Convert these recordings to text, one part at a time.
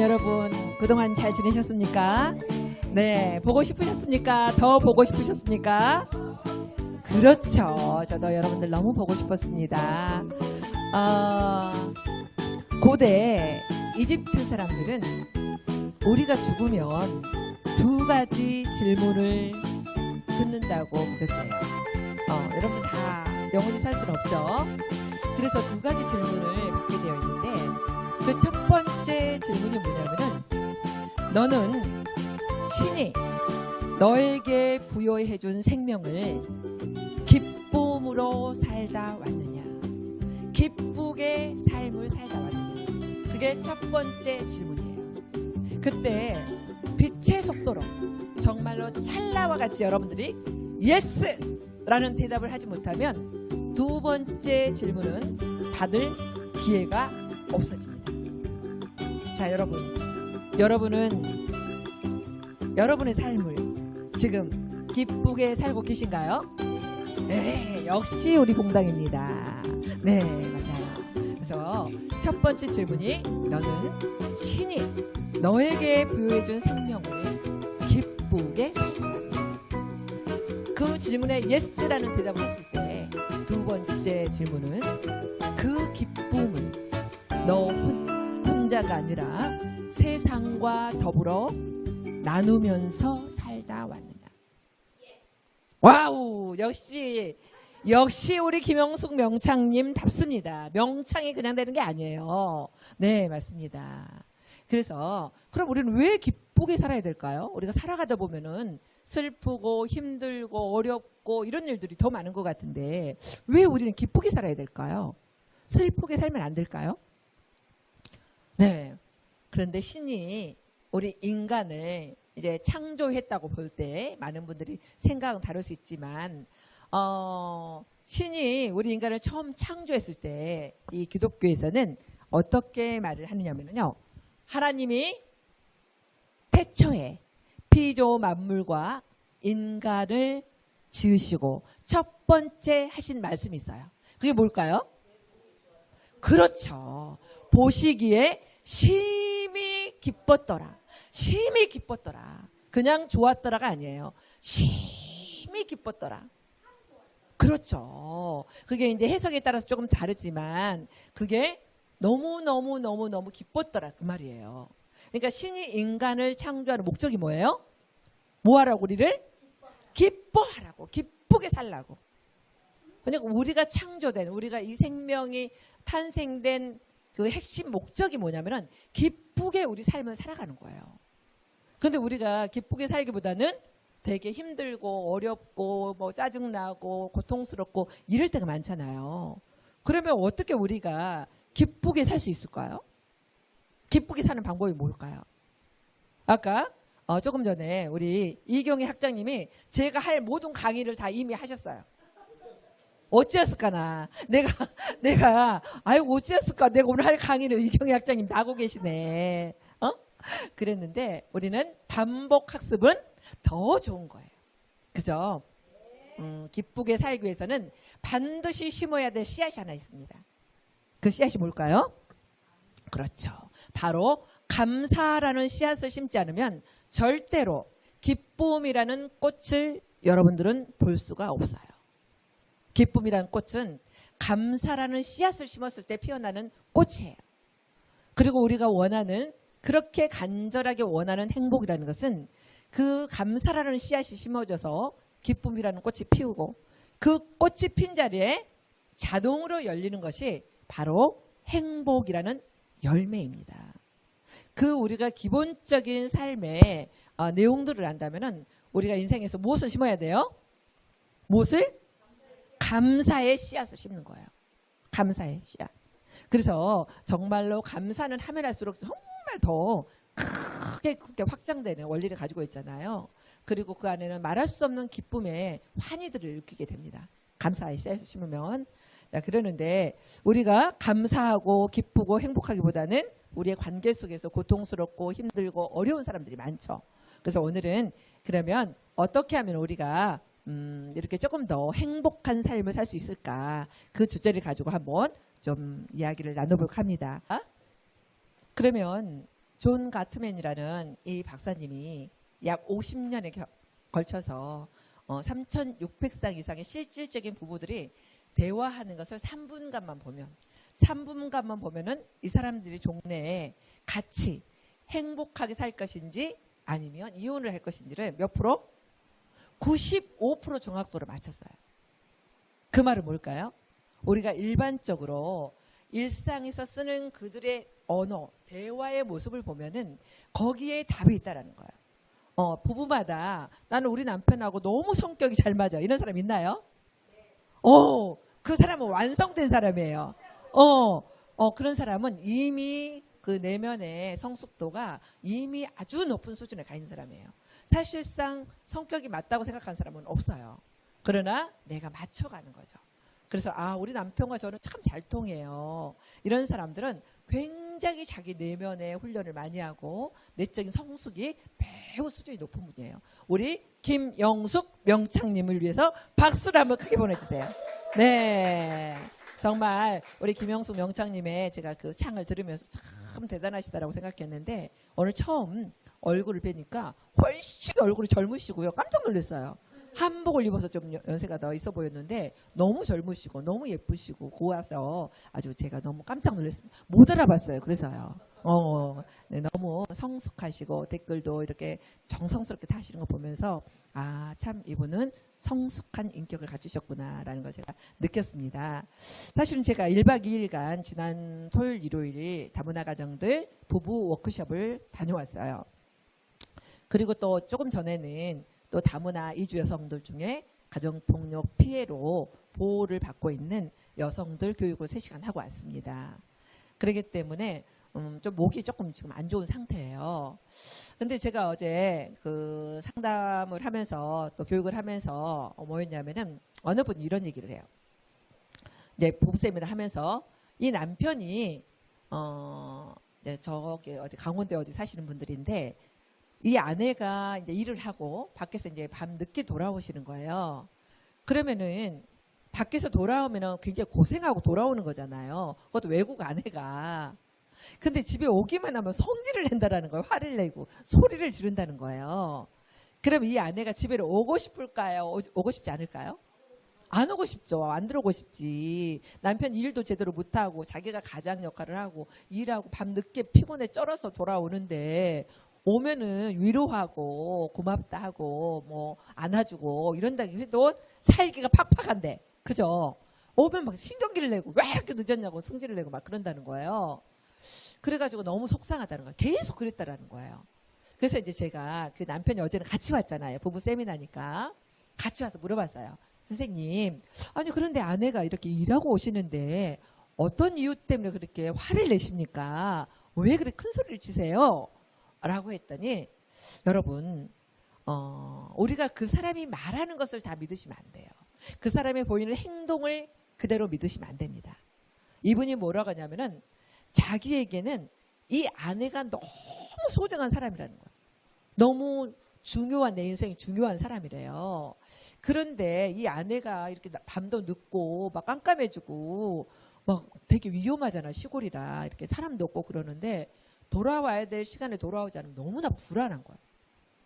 여러분 그동안 잘 지내셨습니까? 네, 보고 싶으셨습니까? 더 보고 싶으셨습니까? 그렇죠. 저도 여러분들 너무 보고 싶었습니다. 고대 이집트 사람들은 우리가 죽으면 두 가지 질문을 듣는다고 믿었대요. 여러분 다 영원히 살 수는 없죠. 그래서 두 가지 질문을 받게 되어 있는데 그 첫 번째 질문이 뭐냐면은 너는 신이 너에게 부여해준 생명을 기쁨으로 살다 왔느냐, 기쁘게 삶을 살다 왔느냐. 그게 첫 번째 질문이에요. 그때 빛의 속도로 정말로 찰나와 같이 여러분들이 예스! 라는 대답을 하지 못하면 두 번째 질문은 받을 기회가 없어집니다. 자, 여러분은 여러분의 삶을 지금 기쁘게 살고 계신가요? 네, 역시 우리 봉당입니다. 네, 맞아요. 그래서 첫 번째 질문이 너는 신이 너에게 부여해준 생명을 기쁘게 살다 왔느냐. 그 질문에 예스라는 대답을 했을 때 두 번째 질문은 그 기쁨은 너 혼자가 아니라 세상과 더불어 나누면서 살다 왔느냐. 와우, 역시 우리 김영숙 명창님 답습니다. 명창이 그냥 되는 게 아니에요. 네, 맞습니다. 그래서 그럼 우리는 왜 기쁘게 살아야 될까요? 우리가 살아가다 보면은 슬프고 힘들고 어렵고 이런 일들이 더 많은 것 같은데 왜 우리는 기쁘게 살아야 될까요? 슬프게 살면 안 될까요? 네. 그런데 신이 우리 인간을 이제 창조했다고 볼 때 많은 분들이 생각은 다를 수 있지만 신이 우리 인간을 처음 창조했을 때 이 기독교에서는 어떻게 말을 하느냐면요. 하나님이 태초에 피조 만물과 인간을 지으시고 첫 번째 하신 말씀이 있어요. 그게 뭘까요? 그렇죠. 보시기에 심히 기뻤더라. 심히 기뻤더라. 그냥 좋았더라가 아니에요. 심히 기뻤더라. 그렇죠. 그게 이제 해석에 따라서 조금 다르지만 그게 너무 기뻤더라 그 말이에요. 그러니까 신이 인간을 창조하는 목적이 뭐예요? 뭐하라고 우리를? 기뻐하라고. 기쁘게 살라고. 그러니까 우리가 창조된, 우리가 이 생명이 탄생된 그 핵심 목적이 뭐냐면은 기쁘게 우리 삶을 살아가는 거예요. 그런데 우리가 기쁘게 살기보다는 되게 힘들고 어렵고 뭐 짜증나고 고통스럽고 이럴 때가 많잖아요. 그러면 어떻게 우리가 기쁘게 살 수 있을까요? 기쁘게 사는 방법이 뭘까요? 아까 조금 전에 우리 이경희 학장님이 제가 할 모든 강의를 다 이미 하셨어요. 어찌했을까나. 내가 아이고 어찌했을까. 내가 오늘 할 강의를 이경희 학장님 나고 계시네. 그랬는데 우리는 반복 학습은 더 좋은 거예요. 그죠? 기쁘게 살기 위해서는 반드시 심어야 될 씨앗이 하나 있습니다. 그 씨앗이 뭘까요? 그렇죠. 바로 감사라는 씨앗을 심지 않으면 절대로 기쁨이라는 꽃을 여러분들은 볼 수가 없어요. 기쁨이라는 꽃은 감사라는 씨앗을 심었을 때 피어나는 꽃이에요. 그리고 우리가 원하는, 그렇게 간절하게 원하는 행복이라는 것은 그 감사라는 씨앗이 심어져서 기쁨이라는 꽃이 피우고 그 꽃이 핀 자리에 자동으로 열리는 것이 바로 행복이라는 열매입니다. 그 우리가 기본적인 삶의 내용들을 안다면은 우리가 인생에서 무엇을 심어야 돼요? 무엇을? 감사의 씨앗을 심는 거예요. 감사의 씨앗. 그래서 정말로 감사는 하면 할수록 정말 더 크게 확장되는 원리를 가지고 있잖아요. 그리고 그 안에는 말할 수 없는 기쁨의 환희들을 느끼게 됩니다. 감사의 씨앗을 심으면. 그러는데 우리가 감사하고 기쁘고 행복하기보다는 우리의 관계 속에서 고통스럽고 힘들고 어려운 사람들이 많죠. 그래서 오늘은 그러면 어떻게 하면 우리가 이렇게 조금 더 행복한 삶을 살 수 있을까, 그 주제를 가지고 한번 좀 이야기를 나눠볼까 합니다. 그러면 존 가트맨이라는 이 박사님이 약 50년에 걸쳐서 3,600상 이상의 실질적인 부부들이 대화하는 것을 3분간만 보면은 이 사람들이 종래에 같이 행복하게 살 것인지 아니면 이혼을 할 것인지를 몇 프로? 95% 정확도를 맞췄어요. 그 말은 뭘까요? 우리가 일반적으로 일상에서 쓰는 그들의 언어, 대화의 모습을 보면은 거기에 답이 있다라는 거예요. 부부마다 나는 우리 남편하고 너무 성격이 잘 맞아. 이런 사람 있나요? 그 사람은 완성된 사람이에요. 그런 사람은 이미 그 내면의 성숙도가 이미 아주 높은 수준에 가 있는 사람이에요. 사실상 성격이 맞다고 생각하는 사람은 없어요. 그러나 내가 맞춰가는 거죠. 그래서 우리 남편과 저는 참 잘 통해요. 이런 사람들은 굉장히 자기 내면의 훈련을 많이 하고 내적인 성숙이 매우 수준이 높은 분이에요. 우리 김영숙 명창님을 위해서 박수를 한번 크게 보내주세요. 네, 정말 우리 김영숙 명창님의 제가 그 창을 들으면서 참 대단하시다라고 생각했는데 오늘 처음 얼굴을 뵈니까 훨씬 얼굴이 젊으시고요. 깜짝 놀랐어요. 한복을 입어서 좀 연세가 더 있어 보였는데 너무 젊으시고 너무 예쁘시고 고와서 아주 제가 너무 깜짝 놀랐습니다. 못 알아봤어요. 그래서요. 네, 너무 성숙하시고 댓글도 이렇게 정성스럽게 다시는 거 보면서 참 이분은 성숙한 인격을 갖추셨구나라는 걸 제가 느꼈습니다. 사실은 제가 1박 2일간 지난 토요일 일요일 다문화 가정들 부부 워크숍을 다녀왔어요. 그리고 또 조금 전에는 또 다문화 이주 여성들 중에 가정폭력 피해로 보호를 받고 있는 여성들 교육을 3시간 하고 왔습니다. 그렇기 때문에 좀 목이 조금 지금 안 좋은 상태예요. 근데 제가 어제 그 상담을 하면서 또 교육을 하면서 뭐였냐면은 어느 분이 이런 얘기를 해요. 이제 부부 세미나 하면서 이 남편이 이제 저기 어디 강원도에 어디 사시는 분들인데 이 아내가 이제 일을 하고 밖에서 이제 밤 늦게 돌아오시는 거예요. 그러면은 밖에서 돌아오면은 굉장히 고생하고 돌아오는 거잖아요. 그것도 외국 아내가. 근데 집에 오기만 하면 성질을 낸다라는 거예요. 화를 내고 소리를 지른다는 거예요. 그럼 이 아내가 집에 오고 싶을까요? 오고 싶지 않을까요? 안 오고 싶죠. 안 들어오고 싶지. 남편이 일도 제대로 못하고 자기가 가장 역할을 하고 일하고 밤 늦게 피곤해 쩔어서 돌아오는데 오면은 위로하고 고맙다 하고 뭐 안아주고 이런다 해도 살기가 팍팍한데 그죠? 오면 막 신경기를 내고 왜 이렇게 늦었냐고 성질을 내고 막 그런다는 거예요. 그래가지고 너무 속상하다는 거예요. 계속 그랬다라는 거예요. 그래서 이제 제가 그 남편이 어제는 같이 왔잖아요. 부부 세미나니까 같이 와서 물어봤어요. 선생님, 아니 그런데 아내가 이렇게 일하고 오시는데 어떤 이유 때문에 그렇게 화를 내십니까? 왜 그렇게 큰 소리를 치세요? 라고 했더니 여러분 우리가 그 사람이 말하는 것을 다 믿으시면 안 돼요. 그 사람이 보이는 행동을 그대로 믿으시면 안 됩니다. 이분이 뭐라고 하냐면은 자기에게는 이 아내가 너무 소중한 사람이라는 거예요. 너무 중요한 내 인생이 중요한 사람이래요. 그런데 이 아내가 이렇게 밤도 늦고 막 깜깜해지고 막 되게 위험하잖아. 시골이라 이렇게 사람도 없고 그러는데 돌아와야 될 시간에 돌아오지 않으면 너무나 불안한 거예요.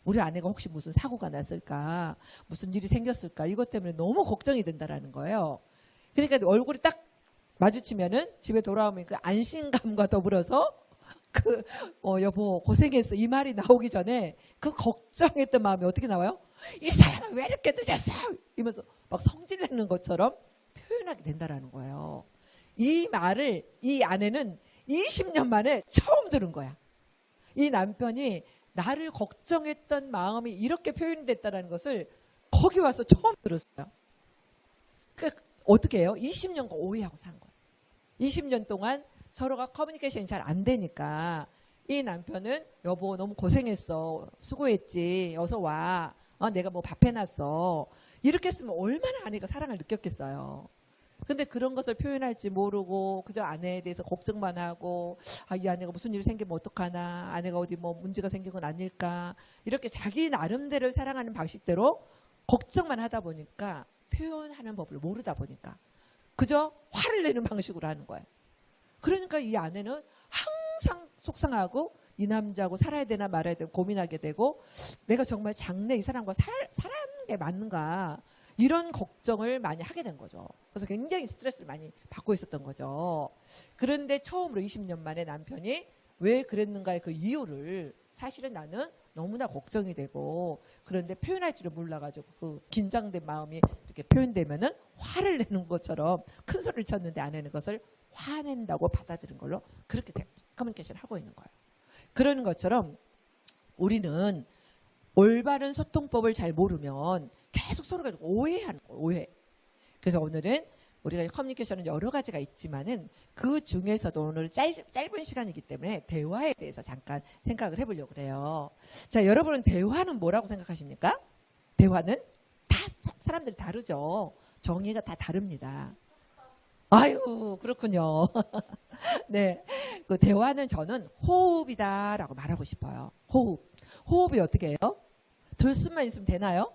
우리 아내가 혹시 무슨 사고가 났을까, 무슨 일이 생겼을까 이것 때문에 너무 걱정이 된다라는 거예요. 그러니까 얼굴이 딱 마주치면은 집에 돌아오면 그 안심감과 더불어서 여보 고생했어 이 말이 나오기 전에 그 걱정했던 마음이 어떻게 나와요? 이 사람은 왜 이렇게 늦었어? 이러면서 막 성질내는 것처럼 표현하게 된다라는 거예요. 이 말을 이 아내는 20년 만에 처음 들은 거야. 이 남편이 나를 걱정했던 마음이 이렇게 표현이 됐다는 것을 거기 와서 처음 들었어요. 그러니까 어떻게 해요? 20년간 오해하고 산 거예요. 20년 동안 서로가 커뮤니케이션이 잘 안 되니까 이 남편은 여보 너무 고생했어. 수고했지. 어서 와. 내가 뭐 밥 해놨어. 이렇게 했으면 얼마나 아내가 사랑을 느꼈겠어요. 근데 그런 것을 표현할지 모르고 그저 아내에 대해서 걱정만 하고 이 아내가 무슨 일이 생기면 어떡하나 아내가 어디 뭐 문제가 생긴 건 아닐까 이렇게 자기 나름대로 사랑하는 방식대로 걱정만 하다 보니까 표현하는 법을 모르다 보니까 그저 화를 내는 방식으로 하는 거예요. 그러니까 이 아내는 항상 속상하고 이 남자하고 살아야 되나 말아야 되나 고민하게 되고 내가 정말 장래 이 사람과 살아가는 게 맞는가 이런 걱정을 많이 하게 된 거죠. 그래서 굉장히 스트레스를 많이 받고 있었던 거죠. 그런데 처음으로 20년 만에 남편이 왜 그랬는가의 그 이유를 사실은 나는 너무나 걱정이 되고 그런데 표현할 줄을 몰라가지고 그 긴장된 마음이 이렇게 표현되면은 화를 내는 것처럼 큰 소리를 쳤는데 안 하는 것을 화낸다고 받아들인 걸로 그렇게 커뮤니케이션을 하고 있는 거예요. 그러는 것처럼 우리는 올바른 소통법을 잘 모르면 계속 서로가 오해하는 거예요. 오해. 그래서 오늘은 우리가 커뮤니케이션은 여러 가지가 있지만은 그 중에서도 오늘 짧은 시간이기 때문에 대화에 대해서 잠깐 생각을 해보려고 그래요. 자, 여러분은 대화는 뭐라고 생각하십니까? 대화는 다 사람들이 다르죠. 정의가 다 다릅니다. 아유, 그렇군요. 네. 그 대화는 저는 호흡이다라고 말하고 싶어요. 호흡. 호흡이 어떻게 해요? 들숨만 있으면 되나요?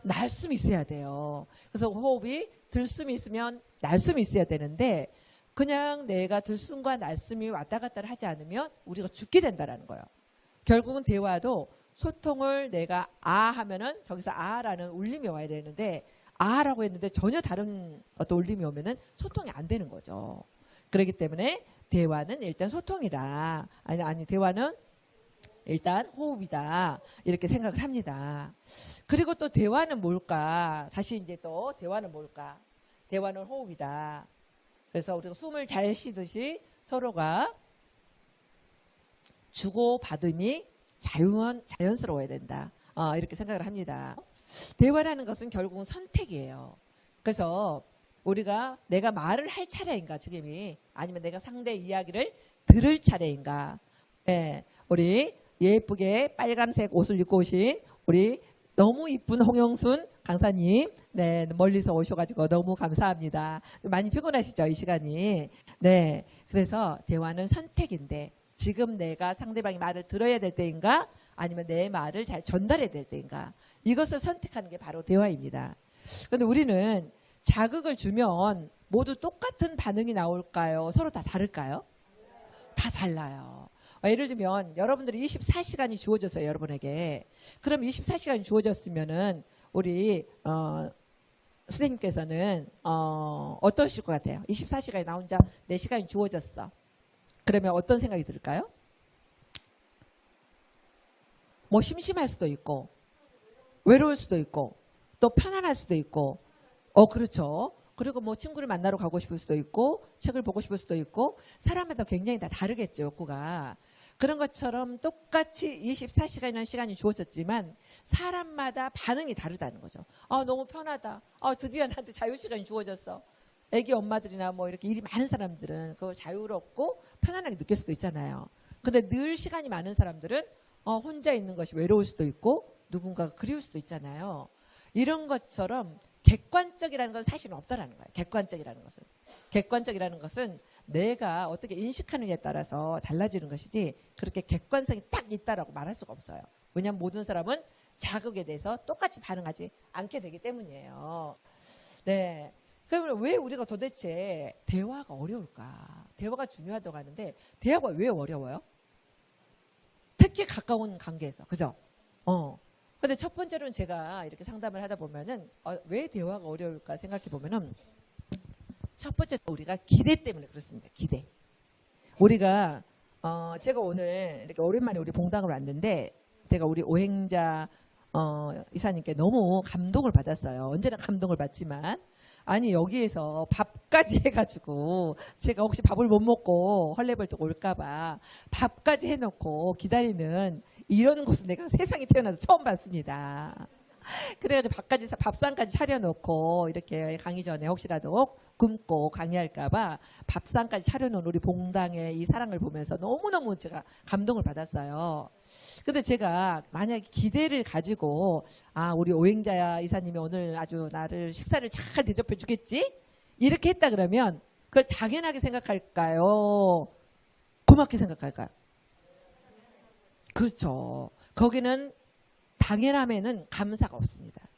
날숨이 있어야 돼요. 그래서 호흡이 들숨이 있으면 날숨이 있어야 되는데 그냥 내가 들숨과 날숨이 왔다 갔다 하지 않으면 우리가 죽게 된다라는 거예요. 결국은 대화도 소통을 내가 하면은 저기서 아라는 울림이 와야 되는데 아라고 했는데 전혀 다른 어떤 울림이 오면은 소통이 안 되는 거죠. 그렇기 때문에 대화는 일단 소통이다. 아니 대화는 일단 호흡이다. 이렇게 생각을 합니다. 그리고 또 대화는 뭘까? 다시 이제 또 대화는 뭘까? 대화는 호흡이다. 그래서 우리가 숨을 잘 쉬듯이 서로가 주고받음이 자연스러워야 된다. 이렇게 생각을 합니다. 대화라는 것은 결국은 선택이에요. 그래서 우리가 내가 말을 할 차례인가 지금이 아니면 내가 상대의 이야기를 들을 차례인가. 네, 우리 예쁘게 빨간색 옷을 입고 오신 우리 너무 이쁜 홍영순 강사님, 네, 멀리서 오셔가지고 너무 감사합니다. 많이 피곤하시죠, 이 시간이. 네, 그래서 대화는 선택인데 지금 내가 상대방의 말을 들어야 될 때인가 아니면 내 말을 잘 전달해야 될 때인가 이것을 선택하는 게 바로 대화입니다. 그런데 우리는 자극을 주면 모두 똑같은 반응이 나올까요? 서로 다 다를까요? 다 달라요. 예를 들면 여러분들이 24시간이 주어졌어요. 여러분에게. 그럼 24시간이 주어졌으면은 우리 선생님께서는 어떠실 것 같아요? 24시간이 나 혼자 4시간이 주어졌어. 그러면 어떤 생각이 들까요? 뭐 심심할 수도 있고 외로울 수도 있고 또 편안할 수도 있고 그렇죠. 그리고 뭐 친구를 만나러 가고 싶을 수도 있고 책을 보고 싶을 수도 있고 사람마다 굉장히 다 다르겠죠. 욕구가. 그런 것처럼 똑같이 24시간이라는 시간이 주어졌지만 사람마다 반응이 다르다는 거죠. 너무 편하다. 드디어 나한테 자유시간이 주어졌어. 애기 엄마들이나 뭐 이렇게 일이 많은 사람들은 그걸 자유롭고 편안하게 느낄 수도 있잖아요. 근데 늘 시간이 많은 사람들은 혼자 있는 것이 외로울 수도 있고 누군가가 그리울 수도 있잖아요. 이런 것처럼 객관적이라는 건 사실은 없다라는 거예요. 객관적이라는 것은 내가 어떻게 인식하느냐에 따라서 달라지는 것이지 그렇게 객관성이 딱 있다라고 말할 수가 없어요. 왜냐하면 모든 사람은 자극에 대해서 똑같이 반응하지 않게 되기 때문이에요. 네. 그러면 왜 우리가 도대체 대화가 어려울까? 대화가 중요하다고 하는데 대화가 왜 어려워요? 특히 가까운 관계에서. 그죠? 근데 첫 번째로는 제가 이렇게 상담을 하다 보면은 왜 대화가 어려울까 생각해 보면은 첫 번째 우리가 기대 때문에 그렇습니다. 기대. 우리가 제가 오늘 이렇게 오랜만에 우리 봉당을 왔는데 제가 우리 오행자 이사님께 너무 감동을 받았어요. 언제나 감동을 받지만 아니 여기에서 밥까지 해가지고 제가 혹시 밥을 못 먹고 헐레벌떡 올까봐 밥까지 해놓고 기다리는 이런 곳은 내가 세상에 태어나서 처음 봤습니다. 그래가지고 밥상까지 차려놓고 이렇게 강의 전에 혹시라도 굶고 강의할까봐 밥상까지 차려놓은 우리 봉당의 이 사랑을 보면서 너무너무 제가 감동을 받았어요. 근데 제가 만약에 기대를 가지고 우리 오행자 이사님이 오늘 아주 나를 식사를 잘 대접해 주겠지? 이렇게 했다 그러면 그걸 당연하게 생각할까요? 고맙게 생각할까요? 그렇죠. 거기는 당연함에는 감사가 없습니다.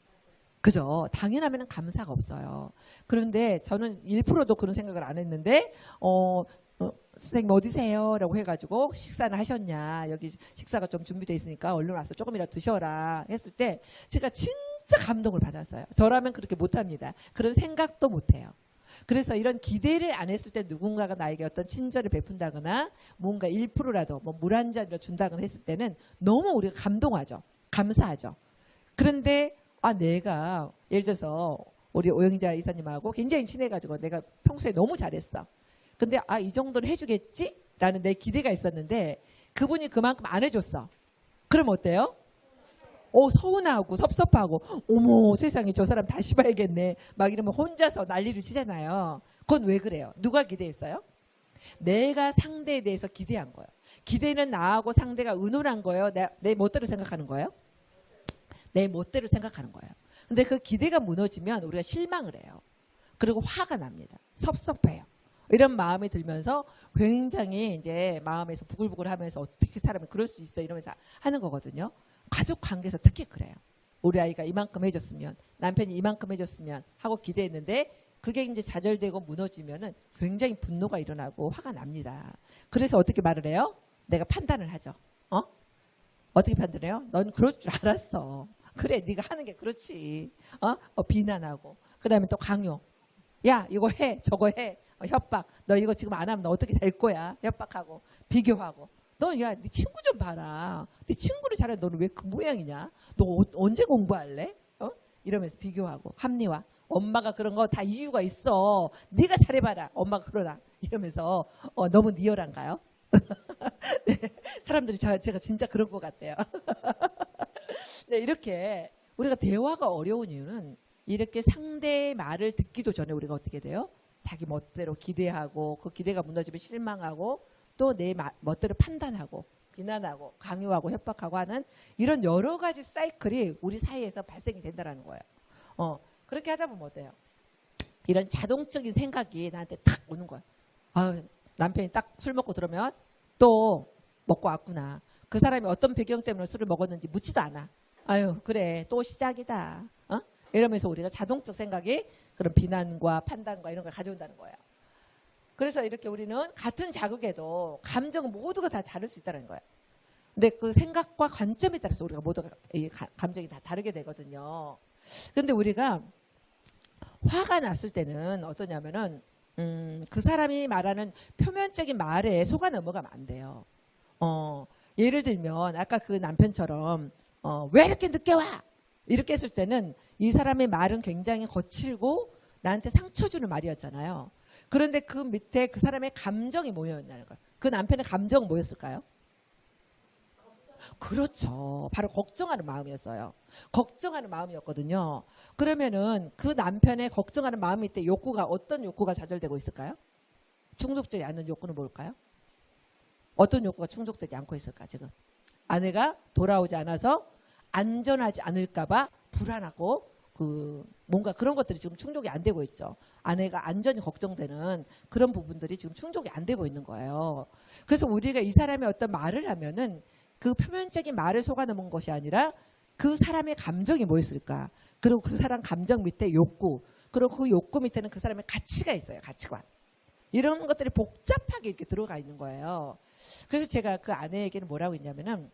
그죠? 당연함에는 감사가 없어요. 그런데 저는 1%도 그런 생각을 안 했는데 선생님 어디세요? 라고 해가지고 식사는 하셨냐. 여기 식사가 좀 준비되어 있으니까 얼른 와서 조금이라도 드셔라 했을 때 제가 진짜 감동을 받았어요. 저라면 그렇게 못합니다. 그런 생각도 못해요. 그래서 이런 기대를 안 했을 때 누군가가 나에게 어떤 친절을 베푼다거나 뭔가 1%라도 뭐 물 한 잔을 준다거나 했을 때는 너무 우리가 감동하죠. 감사하죠. 그런데 내가 예를 들어서 우리 오영자 이사님하고 굉장히 친해가지고 내가 평소에 너무 잘했어. 근데 이 정도는 해주겠지? 라는 내 기대가 있었는데 그분이 그만큼 안 해줬어. 그럼 어때요? 서운하고 섭섭하고 어머 세상에 저 사람 다시 봐야겠네. 막 이러면 혼자서 난리를 치잖아요. 그건 왜 그래요? 누가 기대했어요? 내가 상대에 대해서 기대한 거예요. 기대는 나하고 상대가 의논한 거예요. 내 멋대로 생각하는 거예요? 내 멋대로 생각하는 거예요. 근데 그 기대가 무너지면 우리가 실망을 해요. 그리고 화가 납니다. 섭섭해요. 이런 마음이 들면서 굉장히 이제 마음에서 부글부글 하면서 어떻게 사람이 그럴 수 있어 이러면서 하는 거거든요. 가족 관계에서 특히 그래요. 우리 아이가 이만큼 해줬으면, 남편이 이만큼 해줬으면 하고 기대했는데 그게 이제 좌절되고 무너지면은 굉장히 분노가 일어나고 화가 납니다. 그래서 어떻게 말을 해요? 내가 판단을 하죠. 어떻게 판단해요? 넌 그럴 줄 알았어. 그래, 네가 하는 게 그렇지. 비난하고 그다음에 또 강요. 야, 이거 해, 저거 해. 협박. 너 이거 지금 안 하면 너 어떻게 될 거야? 협박하고 비교하고. 너 야, 네 친구 좀 봐라. 네 친구를 잘해. 너는 왜 그 모양이냐? 너 언제 공부할래? 이러면서 비교하고 합리화. 엄마가 그런 거 다 이유가 있어. 네가 잘해봐라. 엄마가 그러나. 이러면서 너무 리얼한가요? 네, 사람들이 제가 진짜 그런 것 같아요. 네, 이렇게 우리가 대화가 어려운 이유는 이렇게 상대의 말을 듣기도 전에 우리가 어떻게 돼요? 자기 멋대로 기대하고 그 기대가 무너지면 실망하고 또 내 멋대로 판단하고 비난하고 강요하고 협박하고 하는 이런 여러 가지 사이클이 우리 사이에서 발생이 된다는 거예요. 그렇게 하다 보면 어때요? 이런 자동적인 생각이 나한테 탁 오는 거예요. 남편이 딱 술 먹고 들어오면 또 먹고 왔구나. 그 사람이 어떤 배경 때문에 술을 먹었는지 묻지도 않아. 그래 또 시작이다. 이러면서 우리가 자동적 생각이 그런 비난과 판단과 이런 걸 가져온다는 거예요. 그래서 이렇게 우리는 같은 자극에도 감정은 모두가 다 다를 수 있다는 거예요. 근데 그 생각과 관점에 따라서 우리가 모두가 이 감정이 다 다르게 되거든요. 그런데 우리가 화가 났을 때는 어떠냐면은 그 사람이 말하는 표면적인 말에 속아 넘어가면 안 돼요. 예를 들면 아까 그 남편처럼 왜 이렇게 늦게 와? 이렇게 했을 때는 이 사람의 말은 굉장히 거칠고 나한테 상처 주는 말이었잖아요. 그런데 그 밑에 그 사람의 감정이 뭐였냐는 거예요. 그 남편의 감정은 뭐였을까요? 그렇죠. 바로 걱정하는 마음이었어요. 걱정하는 마음이었거든요. 그러면은 그 남편의 걱정하는 마음일 때 욕구가 어떤 욕구가 좌절되고 있을까요? 충족되지 않는 욕구는 뭘까요? 어떤 욕구가 충족되지 않고 있을까 지금? 아내가 돌아오지 않아서 안전하지 않을까봐 불안하고 뭔가 그런 것들이 지금 충족이 안 되고 있죠. 아내가 안전이 걱정되는 그런 부분들이 지금 충족이 안 되고 있는 거예요. 그래서 우리가 이 사람이 어떤 말을 하면은 그 표면적인 말을 속아넘은 것이 아니라 그 사람의 감정이 뭐였을까? 그리고 그 사람 감정 밑에 욕구, 그리고 그 욕구 밑에는 그 사람의 가치가 있어요. 가치관. 이런 것들이 복잡하게 이렇게 들어가 있는 거예요. 그래서 제가 그 아내에게는 뭐라고 했냐면은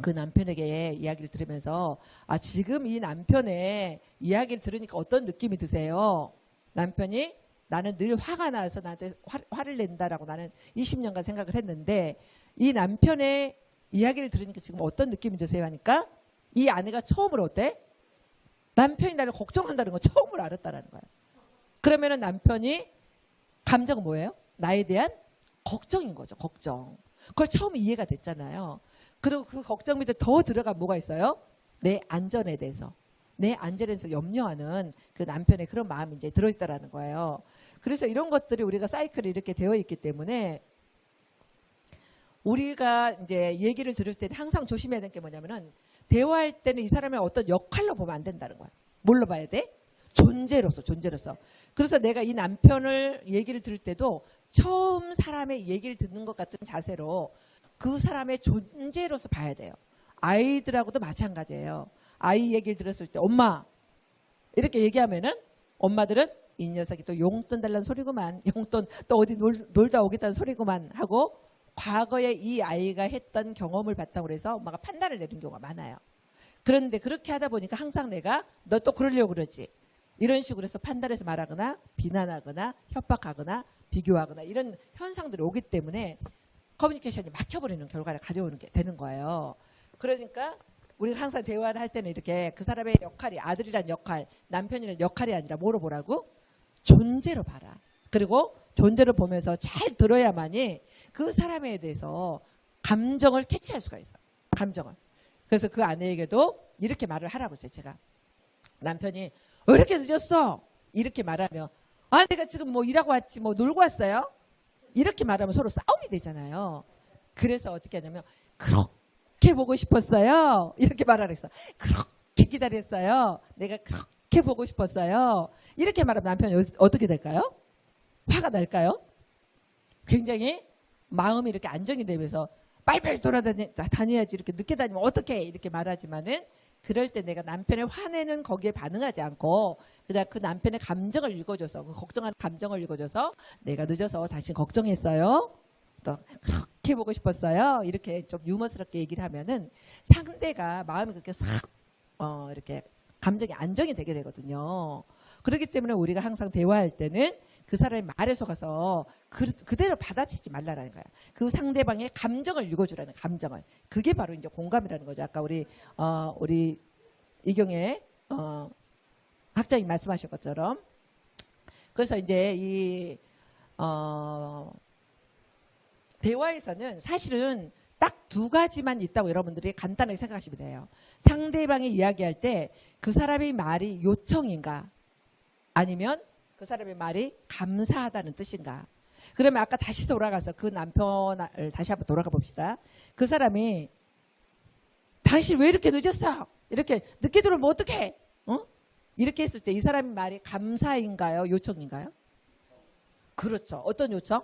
그 남편에게 이야기를 들으면서 지금 이 남편의 이야기를 들으니까 어떤 느낌이 드세요? 남편이 나는 늘 화가 나서 나한테 화를 낸다라고 나는 20년간 생각을 했는데 이 남편의 이야기를 들으니까 지금 어떤 느낌이 드세요? 하니까 이 아내가 처음으로 어때? 남편이 나를 걱정한다는 거 처음으로 알았다라는 거예요. 그러면은 남편이 감정은 뭐예요? 나에 대한 걱정인 거죠. 걱정. 그걸 처음 이해가 됐잖아요. 그리고 그 걱정 밑에 더 들어가 뭐가 있어요? 내 안전에 대해서. 내 안전에 대해서 염려하는 그 남편의 그런 마음이 이제 들어있다라는 거예요. 그래서 이런 것들이 우리가 사이클이 이렇게 되어 있기 때문에 우리가 이제 얘기를 들을 때는 항상 조심해야 되는 게 뭐냐면은 대화할 때는 이 사람의 어떤 역할로 보면 안 된다는 거야. 뭘로 봐야 돼? 존재로서. 그래서 내가 이 남편을 얘기를 들을 때도 처음 사람의 얘기를 듣는 것 같은 자세로 그 사람의 존재로서 봐야 돼요. 아이들하고도 마찬가지예요. 아이 얘기를 들었을 때 엄마 이렇게 얘기하면은 엄마들은 이 녀석이 또 용돈 달라는 소리구만. 용돈 또 어디 놀다 오겠다는 소리구만 하고 과거에 이 아이가 했던 경험을 바탕으로 해서 엄마가 판단을 내리는 경우가 많아요. 그런데 그렇게 하다 보니까 항상 내가 너 또 그러려고 그러지. 이런 식으로 해서 판단해서 말하거나 비난하거나 협박하거나 비교하거나 이런 현상들이 오기 때문에 커뮤니케이션이 막혀버리는 결과를 가져오는 게 되는 거예요. 그러니까 우리가 항상 대화를 할 때는 이렇게 그 사람의 역할이 아들이란 역할, 남편이란 역할이 아니라 뭐로 보라고? 존재로 봐라. 그리고 존재를 보면서 잘 들어야만이 그 사람에 대해서 감정을 캐치할 수가 있어요. 감정을. 그래서 그 아내에게도 이렇게 말을 하라고 했어요. 제가. 남편이 왜 이렇게 늦었어? 이렇게 말하면 아 내가 지금 뭐 일하고 왔지 뭐 놀고 왔어요? 이렇게 말하면 서로 싸움이 되잖아요. 그래서 어떻게 하냐면 그렇게 보고 싶었어요. 이렇게 말하라 했어. 그렇게 기다렸어요. 내가 그렇게 보고 싶었어요. 이렇게 말하면 남편이 어떻게 될까요? 화가 날까요? 굉장히 마음이 이렇게 안정이 되면서 빨리빨리 다녀야지 이렇게 늦게 다니면 어떡해 이렇게 말하지만은 그럴 때 내가 남편의 화내는 거기에 반응하지 않고 그냥 그 남편의 감정을 읽어줘서 그 걱정하는 감정을 읽어줘서 내가 늦어서 당신 걱정했어요. 또 그렇게 보고 싶었어요. 이렇게 좀 유머스럽게 얘기를 하면은 상대가 마음이 그렇게 싹 이렇게 감정이 안정이 되게 되거든요. 그렇기 때문에 우리가 항상 대화할 때는 그 사람의 말에 속아서 그대로 받아치지 말라라는 거야. 그 상대방의 감정을 읽어주라는 감정을. 그게 바로 이제 공감이라는 거죠. 아까 우리 이경혜 학장님 말씀하신 것처럼. 그래서 이제 이 대화에서는 사실은 딱 두 가지만 있다고 여러분들이 간단하게 생각하시면 돼요. 상대방이 이야기할 때 그 사람의 말이 요청인가 아니면 그 사람의 말이 감사하다는 뜻인가. 그러면 아까 다시 돌아가서 그 남편을 다시 한번 돌아가 봅시다. 그 사람이 당신 왜 이렇게 늦었어? 이렇게 늦게 들어오면 어떡해? 이렇게 했을 때 이 사람의 말이 감사인가요? 요청인가요? 그렇죠. 어떤 요청?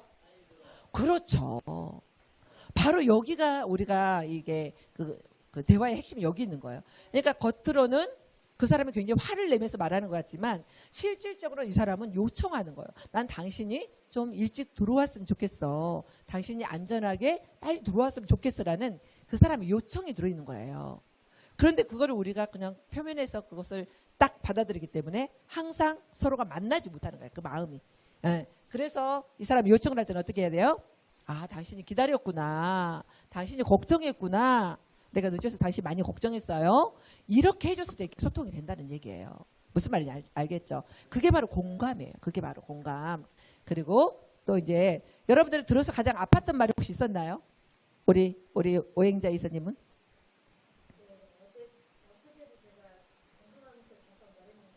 그렇죠. 바로 여기가 우리가 이게 그 대화의 핵심이 여기 있는 거예요. 그러니까 겉으로는 그 사람이 굉장히 화를 내면서 말하는 것 같지만 실질적으로 이 사람은 요청하는 거예요. 난 당신이 좀 일찍 들어왔으면 좋겠어. 당신이 안전하게 빨리 들어왔으면 좋겠어라는 그 사람의 요청이 들어있는 거예요. 그런데 그거를 우리가 그냥 표면에서 그것을 딱 받아들이기 때문에 항상 서로가 만나지 못하는 거예요. 그 마음이. 예. 그래서 이 사람이 요청을 할 때는 어떻게 해야 돼요? 아, 당신이 기다렸구나. 당신이 걱정했구나. 내가 늦어서 당신 많이 걱정했어요. 이렇게 해줬을 때 소통이 된다는 얘기예요. 무슨 말인지 알겠죠? 그게 바로 공감이에요. 그게 바로 공감. 그리고 또 이제 여러분들이 들어서 가장 아팠던 말이 혹시 있었나요? 우리 오행자 이사님은?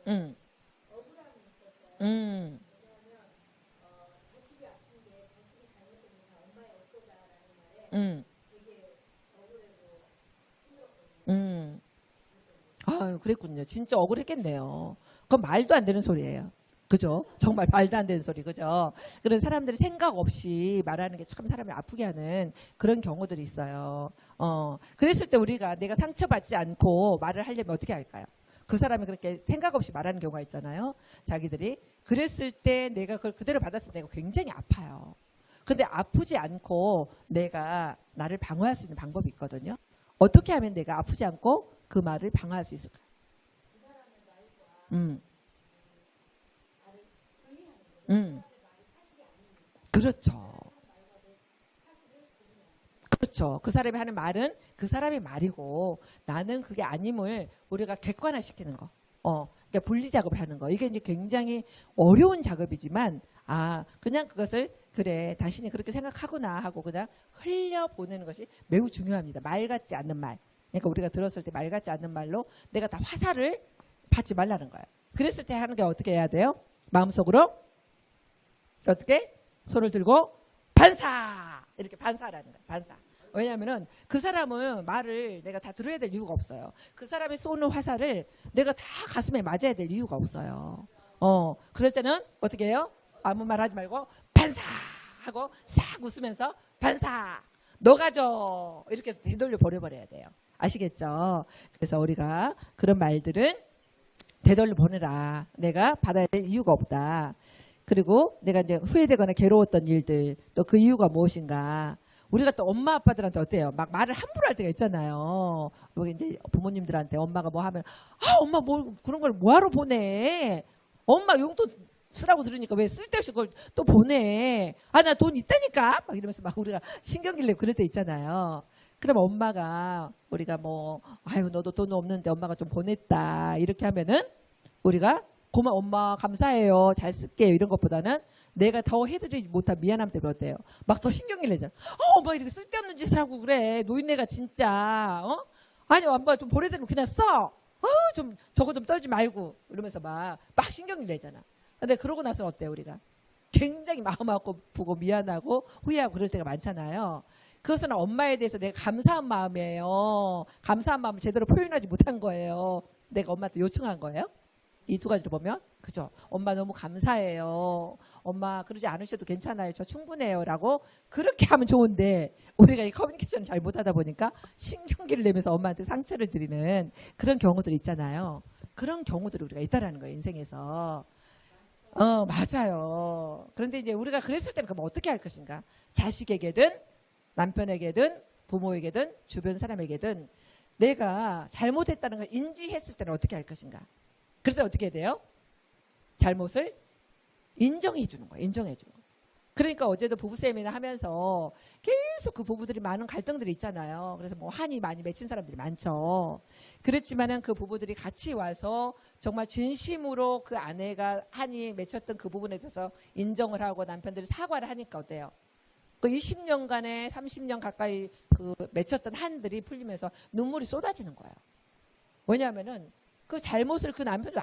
음. 아유, 그랬군요. 진짜 억울했겠네요. 그건 말도 안 되는 소리예요. 그죠? 정말 말도 안 되는 소리, 그죠? 그런 사람들이 생각 없이 말하는 게 참 사람을 아프게 하는 그런 경우들이 있어요. 그랬을 때 우리가 내가 상처받지 않고 말을 하려면 어떻게 할까요? 그 사람이 그렇게 생각 없이 말하는 경우가 있잖아요. 자기들이. 그랬을 때 내가 그걸 그대로 받았을 때 내가 굉장히 아파요. 근데 아프지 않고 내가 나를 방어할 수 있는 방법이 있거든요. 어떻게 하면 내가 아프지 않고 그 말을 방어할 수 있을까요? 그렇죠. 그렇죠. 그 사람이 하는 말은 그 사람의 말이고 나는 그게 아님을 우리가 객관화시키는 거. 그러니까 분리 작업을 하는 거. 이게 이제 굉장히 어려운 작업이지만 그냥 그것을 그래 당신이 그렇게 생각하구나 하고 그냥 흘려보내는 것이 매우 중요합니다. 말 같지 않는 말. 그러니까 우리가 들었을 때 말 같지 않는 말로 내가 다 화살을 받지 말라는 거예요. 그랬을 때 하는 게 어떻게 해야 돼요? 마음속으로 어떻게? 손을 들고 반사! 이렇게 반사라는 거예요. 반사. 왜냐하면은 그 사람은 말을 내가 다 들어야 될 이유가 없어요. 그 사람이 쏘는 화살을 내가 다 가슴에 맞아야 될 이유가 없어요. 그럴 때는 어떻게 해요? 아무 말 하지 말고 반사! 하고 싹 웃으면서 반사! 너 가져! 이렇게 되돌려 버려버려야 돼요. 아시겠죠? 그래서 우리가 그런 말들은 되돌려 보내라. 내가 받아야 될 이유가 없다. 그리고 내가 이제 후회되거나 괴로웠던 일들, 또 그 이유가 무엇인가. 우리가 또 엄마 아빠들한테 어때요? 막 말을 함부로 할 때가 있잖아요. 여기 이제 부모님들한테 엄마가 뭐 하면, 엄마 뭐 그런 걸 뭐하러 보내? 엄마 용돈 쓰라고 들으니까 왜 쓸데없이 그걸 또 보내? 나 돈 있다니까? 막 이러면서 막 우리가 신경질 내고 그럴 때 있잖아요. 그럼 엄마가 우리가 뭐, 너도 돈 없는데 엄마가 좀 보냈다. 이렇게 하면은 우리가 엄마 감사해요. 잘 쓸게요. 이런 것보다는 내가 더 해드리지 못한 미안함 때문에 어때요? 막 더 신경질 내잖아. 엄마 이렇게 쓸데없는 짓을 하고 그래. 노인네가 진짜. 아니 엄마 좀 보내드리면 그냥 써. 좀 저거 좀 떨지 말고 이러면서 막 신경질 내잖아. 근데 그러고 나서 어때요 우리가? 굉장히 마음 아프고 미안하고 후회하고 그럴 때가 많잖아요. 그것은 엄마에 대해서 내가 감사한 마음이에요. 감사한 마음을 제대로 표현하지 못한 거예요. 내가 엄마한테 요청한 거예요. 이 두 가지를 보면 그죠? 엄마 너무 감사해요. 엄마 그러지 않으셔도 괜찮아요. 저 충분해요. 라고 그렇게 하면 좋은데 우리가 이 커뮤니케이션을 잘 못하다 보니까 신경기를 내면서 엄마한테 상처를 드리는 그런 경우들이 있잖아요. 그런 경우들이 우리가 있다라는 거예요. 인생에서. 맞아요. 그런데 이제 우리가 그랬을 때는 그럼 어떻게 할 것인가? 자식에게든 남편에게든 부모에게든 주변 사람에게든 내가 잘못했다는 걸 인지했을 때는 어떻게 할 것인가? 그래서 어떻게 해야 돼요? 잘못을 인정해 주는 거예요. 인정해 주는 거예요. 그러니까 어제도 부부 세미나 하면서 계속 그 부부들이 많은 갈등들이 있잖아요. 그래서 뭐 한이 많이 맺힌 사람들이 많죠. 그렇지만은 그 부부들이 같이 와서 정말 진심으로 그 아내가 한이 맺혔던 그 부분에 대해서 인정을 하고 남편들이 사과를 하니까 어때요? 그 20년간에 30년 가까이 그 맺혔던 한들이 풀리면서 눈물이 쏟아지는 거예요. 왜냐하면은 그 잘못을 그 남편도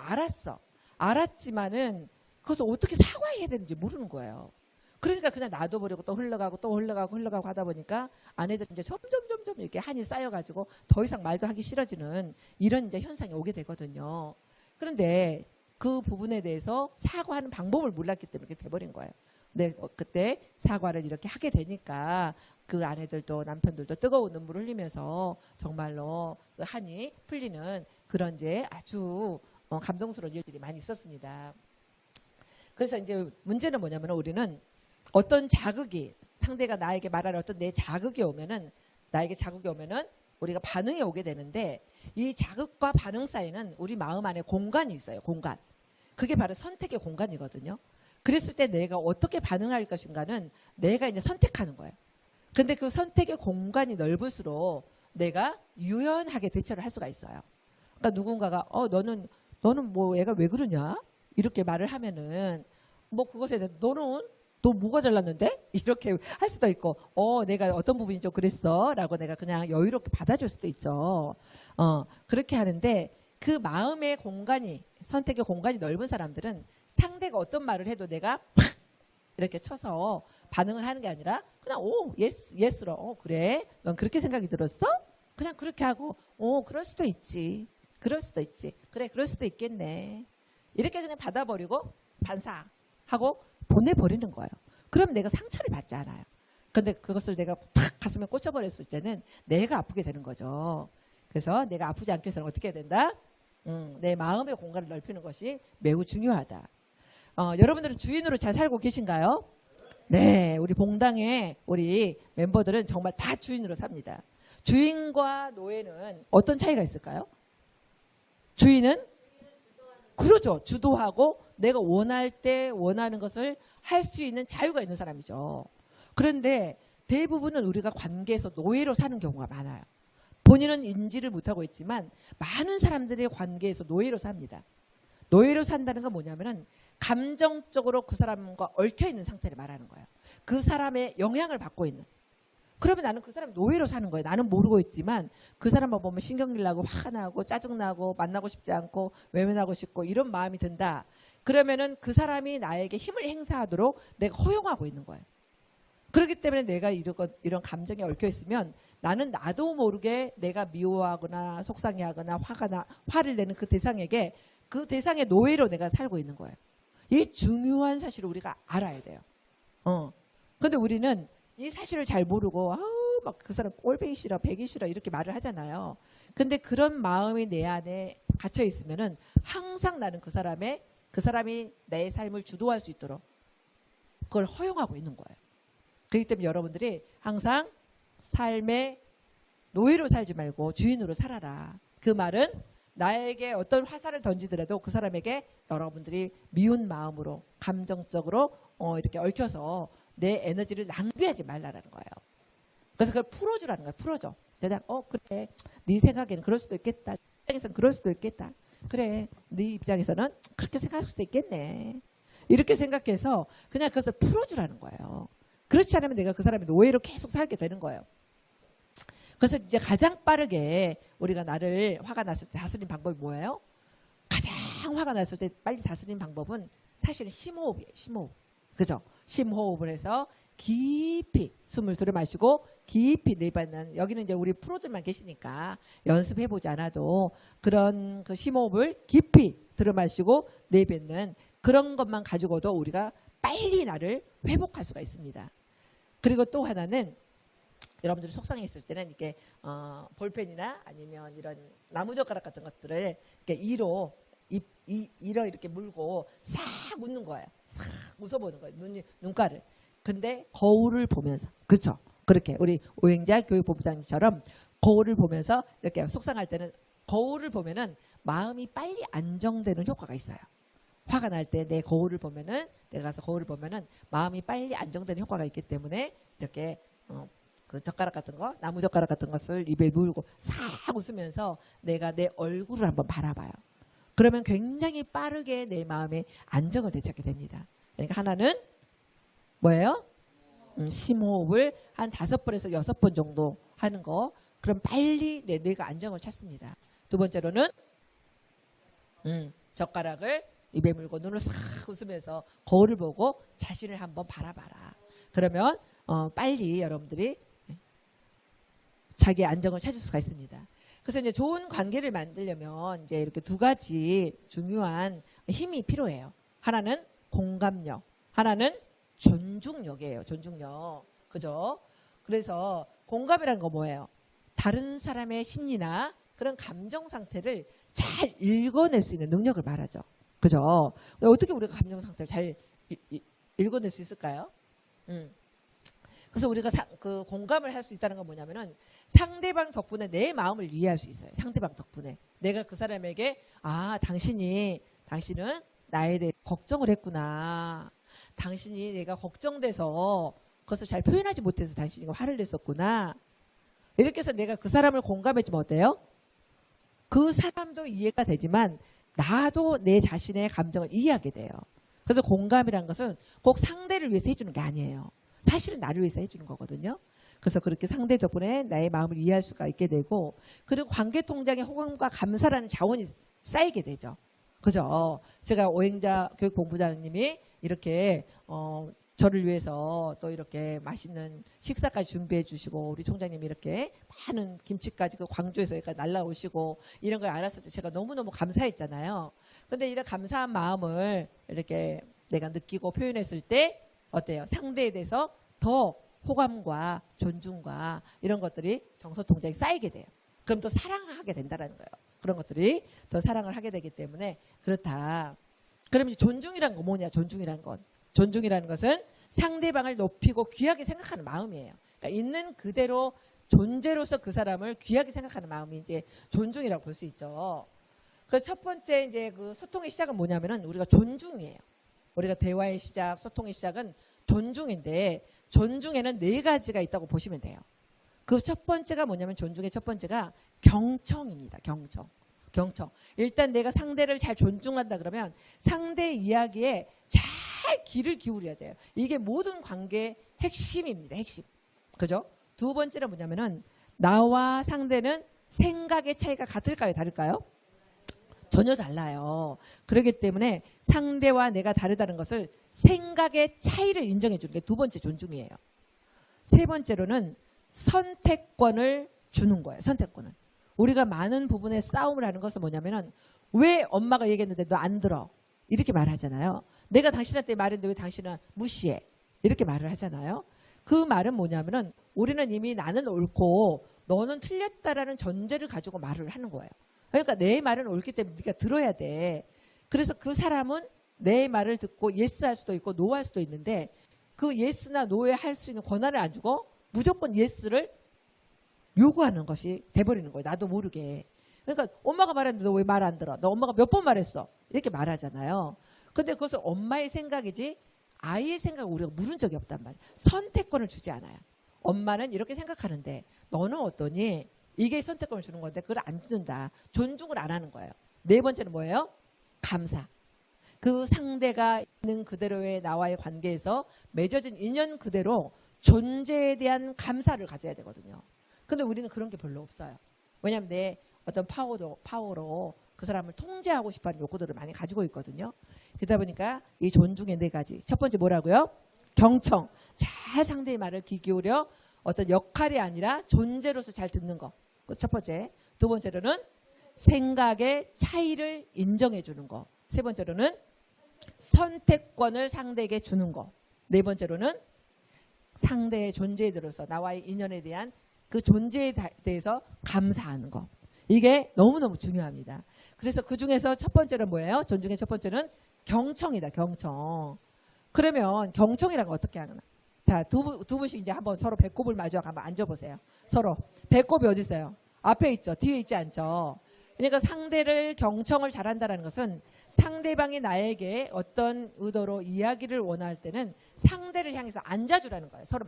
알았지만은 그것을 어떻게 사과해야 되는지 모르는 거예요. 그러니까 그냥 놔둬버리고 또 흘러가고 하다 보니까 아내들이 이제 점점 이렇게 한이 쌓여가지고 더 이상 말도 하기 싫어지는 이런 이제 현상이 오게 되거든요. 그런데 그 부분에 대해서 사과하는 방법을 몰랐기 때문에 이렇게 돼버린 거예요. 근데 그때 사과를 이렇게 하게 되니까 그 아내들도 남편들도 뜨거운 눈물을 흘리면서 정말로 그 한이 풀리는 그런 이제 아주 감동스러운 일들이 많이 있었습니다. 그래서 이제 문제는 뭐냐면 우리는 어떤 자극이 상대가 나에게 말하는 어떤 내 자극이 오면은 우리가 반응이 오게 되는데 이 자극과 반응 사이는 우리 마음 안에 공간이 있어요. 공간. 그게 바로 선택의 공간이거든요. 그랬을 때 내가 어떻게 반응할 것인가는 내가 이제 선택하는 거예요. 근데 그 선택의 공간이 넓을수록 내가 유연하게 대처를 할 수가 있어요. 그러니까 누군가가 너는 뭐 애가 왜 그러냐? 이렇게 말을 하면은 뭐 그것에 대해서 너 뭐가 잘났는데? 이렇게 할 수도 있고 내가 어떤 부분이 좀 그랬어 라고 내가 그냥 여유롭게 받아줄 수도 있죠. 그렇게 하는데 그 마음의 공간이 선택의 공간이 넓은 사람들은 상대가 어떤 말을 해도 내가 팍 이렇게 쳐서 반응을 하는 게 아니라 그냥 예스로 그래 넌 그렇게 생각이 들었어? 그냥 그렇게 하고 그럴 수도 있지 그래 그럴 수도 있겠네 이렇게 그냥 받아버리고 반사하고 보내버리는 거예요. 그럼 내가 상처를 받지 않아요. 근데 그것을 내가 탁 가슴에 꽂혀버렸을 때는 내가 아프게 되는 거죠. 그래서 내가 아프지 않기 위해서는 어떻게 해야 된다? 내 마음의 공간을 넓히는 것이 매우 중요하다. 여러분들은 주인으로 잘 살고 계신가요? 네, 우리 봉당의 우리 멤버들은 정말 다 주인으로 삽니다. 주인과 노예는 어떤 차이가 있을까요? 주인은 그러죠. 주도하고 내가 원할 때 원하는 것을 할 수 있는 자유가 있는 사람이죠. 그런데 대부분은 우리가 관계에서 노예로 사는 경우가 많아요. 본인은 인지를 못하고 있지만 많은 사람들이 관계에서 노예로 삽니다. 노예로 산다는 건 뭐냐면은 감정적으로 그 사람과 얽혀있는 상태를 말하는 거예요. 그 사람의 영향을 받고 있는. 그러면 나는 그 사람 노예로 사는 거예요. 나는 모르고 있지만 그 사람만 보면 신경질 나고 화가 나고 짜증나고 만나고 싶지 않고 외면하고 싶고 이런 마음이 든다. 그러면은 그 사람이 나에게 힘을 행사하도록 내가 허용하고 있는 거예요. 그렇기 때문에 내가 이런 감정에 얽혀 있으면 나는 나도 모르게 내가 미워하거나 속상해하거나 화를 내는 그 대상에게 그 대상의 노예로 내가 살고 있는 거예요. 이 중요한 사실을 우리가 알아야 돼요. 근데 우리는 이 사실을 잘 모르고 막 그 사람 꼴배기 싫어 배기 싫어 이렇게 말을 하잖아요. 근데 그런 마음이 내 안에 갇혀 있으면은 항상 나는 그 사람이 내 삶을 주도할 수 있도록 그걸 허용하고 있는 거예요. 그렇기 때문에 여러분들이 항상 삶의 노예로 살지 말고 주인으로 살아라. 그 말은 나에게 어떤 화살을 던지더라도 그 사람에게 여러분들이 미운 마음으로 감정적으로 이렇게 얽혀서 내 에너지를 낭비하지 말라라는 거예요. 그래서 그걸 풀어주라는 거예요. 풀어줘. 그냥 그래. 네 생각에는 그럴 수도 있겠다. 입장에서는 그럴 수도 있겠다. 그래. 네 입장에서는 그렇게 생각할 수도 있겠네. 이렇게 생각해서 그냥 그것을 풀어주라는 거예요. 그렇지 않으면 내가 그 사람의 노예로 계속 살게 되는 거예요. 그래서 이제 가장 빠르게 우리가 나를 화가 났을 때 다스리는 방법이 뭐예요? 가장 화가 났을 때 빨리 다스리는 방법은 사실은 심호흡이에요. 심호흡. 그죠? 심호흡을 해서 깊이 숨을 들여 마시고 깊이 내뱉는, 여기는 이제 우리 프로들만 계시니까 연습해보지 않아도 그런 그 심호흡을 깊이 들여 마시고 내뱉는 그런 것만 가지고도 우리가 빨리 나를 회복할 수가 있습니다. 그리고 또 하나는 여러분들이 속상해 있을 때는 이렇게 볼펜이나 아니면 이런 나무젓가락 같은 것들을 이렇게 이로 이렇게 물고 싹 웃는 거예요. 싹 웃어보는 거예요. 눈가를. 근데 거울을 보면서, 그렇죠? 그렇게 우리 오행자 교육본부장님처럼 거울을 보면서 이렇게 속상할 때는 거울을 보면은 마음이 빨리 안정되는 효과가 있어요. 화가 날 때 내 거울을 보면은, 내가 가서 거울을 보면은 마음이 빨리 안정되는 효과가 있기 때문에 이렇게 그 젓가락 같은 거, 나무 젓가락 같은 것을 입에 물고 싹 웃으면서 내가 내 얼굴을 한번 바라봐요. 그러면 굉장히 빠르게 내 마음에 안정을 되찾게 됩니다. 그러니까 하나는 뭐예요? 심호흡을 한 5번에서 6번 정도 하는 거. 그럼 빨리 내 뇌가 안정을 찾습니다. 두 번째로는 젓가락을 입에 물고 눈을 싹 웃으면서 거울을 보고 자신을 한번 바라봐라. 그러면 빨리 여러분들이 자기의 안정을 찾을 수가 있습니다. 그래서 이제 좋은 관계를 만들려면 이제 이렇게 두 가지 중요한 힘이 필요해요. 하나는 공감력, 하나는 존중력이에요. 존중력. 그죠? 그래서 공감이라는 거 뭐예요? 다른 사람의 심리나 그런 감정 상태를 잘 읽어낼 수 있는 능력을 말하죠. 그죠? 어떻게 우리가 감정 상태를 잘 읽어낼 수 있을까요? 그래서 우리가 그 공감을 할 수 있다는 건 뭐냐면은 상대방 덕분에 내 마음을 이해할 수 있어요. 상대방 덕분에. 내가 그 사람에게 당신은 나에 대해 걱정을 했구나. 당신이 내가 걱정돼서 그것을 잘 표현하지 못해서 당신이 화를 냈었구나. 이렇게 해서 내가 그 사람을 공감해주면 어때요? 그 사람도 이해가 되지만 나도 내 자신의 감정을 이해하게 돼요. 그래서 공감이라는 것은 꼭 상대를 위해서 해주는 게 아니에요. 사실은 나를 위해서 해주는 거거든요. 그래서 그렇게 상대 덕분에 나의 마음을 이해할 수가 있게 되고, 그리고 관계통장의 호감과 감사라는 자원이 쌓이게 되죠. 그죠? 제가 오행자 교육본부장님이 이렇게 저를 위해서 또 이렇게 맛있는 식사까지 준비해 주시고, 우리 총장님이 이렇게 많은 김치까지 그 광주에서 여기까지 날라오시고 이런 걸 알았을 때 제가 너무너무 감사했잖아요. 근데 이런 감사한 마음을 이렇게 내가 느끼고 표현했을 때 어때요? 상대에 대해서 더 호감과 존중과 이런 것들이 정서통장에 쌓이게 돼요. 그럼 또 사랑하게 된다는 거예요. 그런 것들이 더 사랑을 하게 되기 때문에 그렇다. 그럼 존중이란 건 뭐냐? 존중이란 건. 존중이라는 것은 상대방을 높이고 귀하게 생각하는 마음이에요. 그러니까 있는 그대로 존재로서 그 사람을 귀하게 생각하는 마음이 이제 존중이라고 볼 수 있죠. 그래서 첫 번째 이제 그 소통의 시작은 뭐냐면은 우리가 존중이에요. 우리가 대화의 시작, 소통의 시작은 존중인데 존중에는 4가지가 있다고 보시면 돼요. 그 첫 번째가 뭐냐면 존중의 첫 번째가 경청입니다. 경청. 일단 내가 상대를 잘 존중한다 그러면 상대 이야기에 잘 귀를 기울여야 돼요. 이게 모든 관계의 핵심입니다. 핵심. 그죠? 두 번째는 뭐냐면은 나와 상대는 생각의 차이가 같을까요? 다를까요? 전혀 달라요. 그렇기 때문에 상대와 내가 다르다는 것을 생각의 차이를 인정해 주는 게 두 번째 존중이에요. 세 번째로는 선택권을 주는 거예요. 선택권을. 우리가 많은 부분에 싸움을 하는 것은 뭐냐면은 왜 엄마가 얘기했는데 너 안 들어? 이렇게 말하잖아요. 내가 당신한테 말했는데 왜 당신은 무시해? 이렇게 말을 하잖아요. 그 말은 뭐냐면은 우리는 이미 나는 옳고 너는 틀렸다라는 전제를 가지고 말을 하는 거예요. 그러니까 내 말은 옳기 때문에 네가 들어야 돼. 그래서 그 사람은 내 말을 듣고 예스 할 수도 있고 노 할 수도 있는데 그 예스나 노에 할 수 있는 권한을 안 주고 무조건 예스를 요구하는 것이 돼버리는 거예요. 나도 모르게. 그러니까 엄마가 말했는데 너 왜 말 안 들어? 너 엄마가 몇 번 말했어? 이렇게 말하잖아요. 근데 그것은 엄마의 생각이지 아이의 생각을 우리가 물은 적이 없단 말이에요. 선택권을 주지 않아요. 엄마는 이렇게 생각하는데 너는 어떠니? 이게 선택권을 주는 건데 그걸 안 준다. 존중을 안 하는 거예요. 네 번째는 뭐예요? 감사. 그 상대가 있는 그대로의 나와의 관계에서 맺어진 인연 그대로 존재에 대한 감사를 가져야 되거든요. 근데 우리는 그런 게 별로 없어요. 왜냐하면 내 어떤 파워로 그 사람을 통제하고 싶어하는 욕구들을 많이 가지고 있거든요. 그러다 보니까 이 존중의 네 가지. 첫 번째 뭐라고요? 경청. 잘 상대의 말을 귀 기울여 어떤 역할이 아니라 존재로서 잘 듣는 거. 첫 번째. 두 번째로는 생각의 차이를 인정해 주는 거. 세 번째로는 선택권을 상대에게 주는 거. 네 번째로는 상대의 존재에 들어서 나와의 인연에 대한 그 존재에 대해서 감사하는 거. 이게 너무너무 중요합니다. 그래서 그 중에서 첫 번째는 뭐예요? 존중의 첫 번째는 경청이다. 경청. 그러면 경청이란 건 어떻게 하나? 자, 두 분씩 이제 한번 서로 배꼽을 마주하고 한번 앉아보세요. 서로. 배꼽이 어디 있어요? 앞에 있죠. 뒤에 있지 않죠. 그러니까 상대를 경청을 잘한다는 것은 상대방이 나에게 어떤 의도로 이야기를 원할 때는 상대를 향해서 앉아주라는 거예요. 서로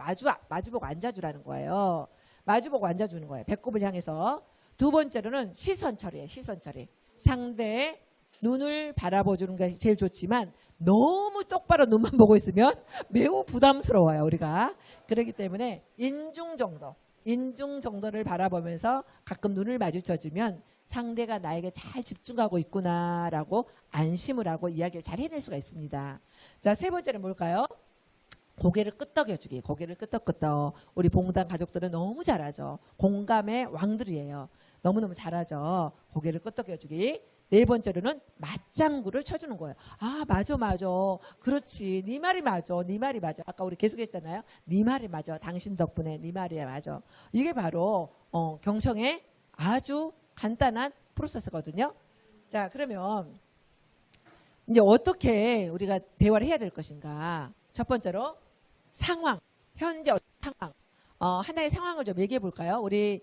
마주보고 앉아주라는 거예요. 마주보고 앉아주는 거예요. 배꼽을 향해서. 두 번째로는 시선 처리예요. 시선 처리. 상대의 눈을 바라보주는 게 제일 좋지만 너무 똑바로 눈만 보고 있으면 매우 부담스러워요. 우리가. 그렇기 때문에 인중 정도를 바라보면서 가끔 눈을 마주쳐주면 상대가 나에게 잘 집중하고 있구나라고 안심을 하고 이야기를 잘 해낼 수가 있습니다. 자, 세 번째는 뭘까요? 고개를 끄덕여주기. 고개를 끄덕끄덕. 우리 봉단 가족들은 너무 잘하죠. 공감의 왕들이에요. 너무너무 잘하죠. 고개를 끄덕여주기. 네 번째로는 맞장구를 쳐주는 거예요. 아, 맞아. 그렇지. 네 말이 맞아. 네 말이 맞아. 아까 우리 계속했잖아요. 네 말이 맞아. 당신 덕분에 네 말이 맞아. 이게 바로 경청의 아주 간단한 프로세스거든요. 자, 그러면 이제 어떻게 우리가 대화를 해야 될 것인가? 첫 번째로 상황, 현재 상황, 하나의 상황을 좀 얘기해 볼까요? 우리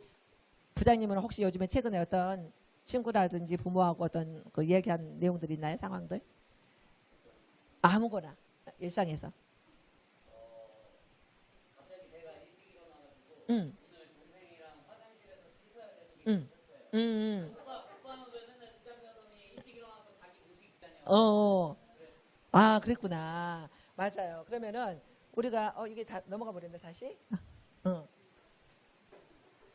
부장님은 혹시 요즘에 최근에 어떤 친구라든지 부모하고 어떤 그 얘기한 내용들이 있나요? 상황들? 아무거나 일상에서. 응. 응. 아, 그랬구나. 맞아요. 그러면은 우리가 이게 다 넘어가 버렸네 다시.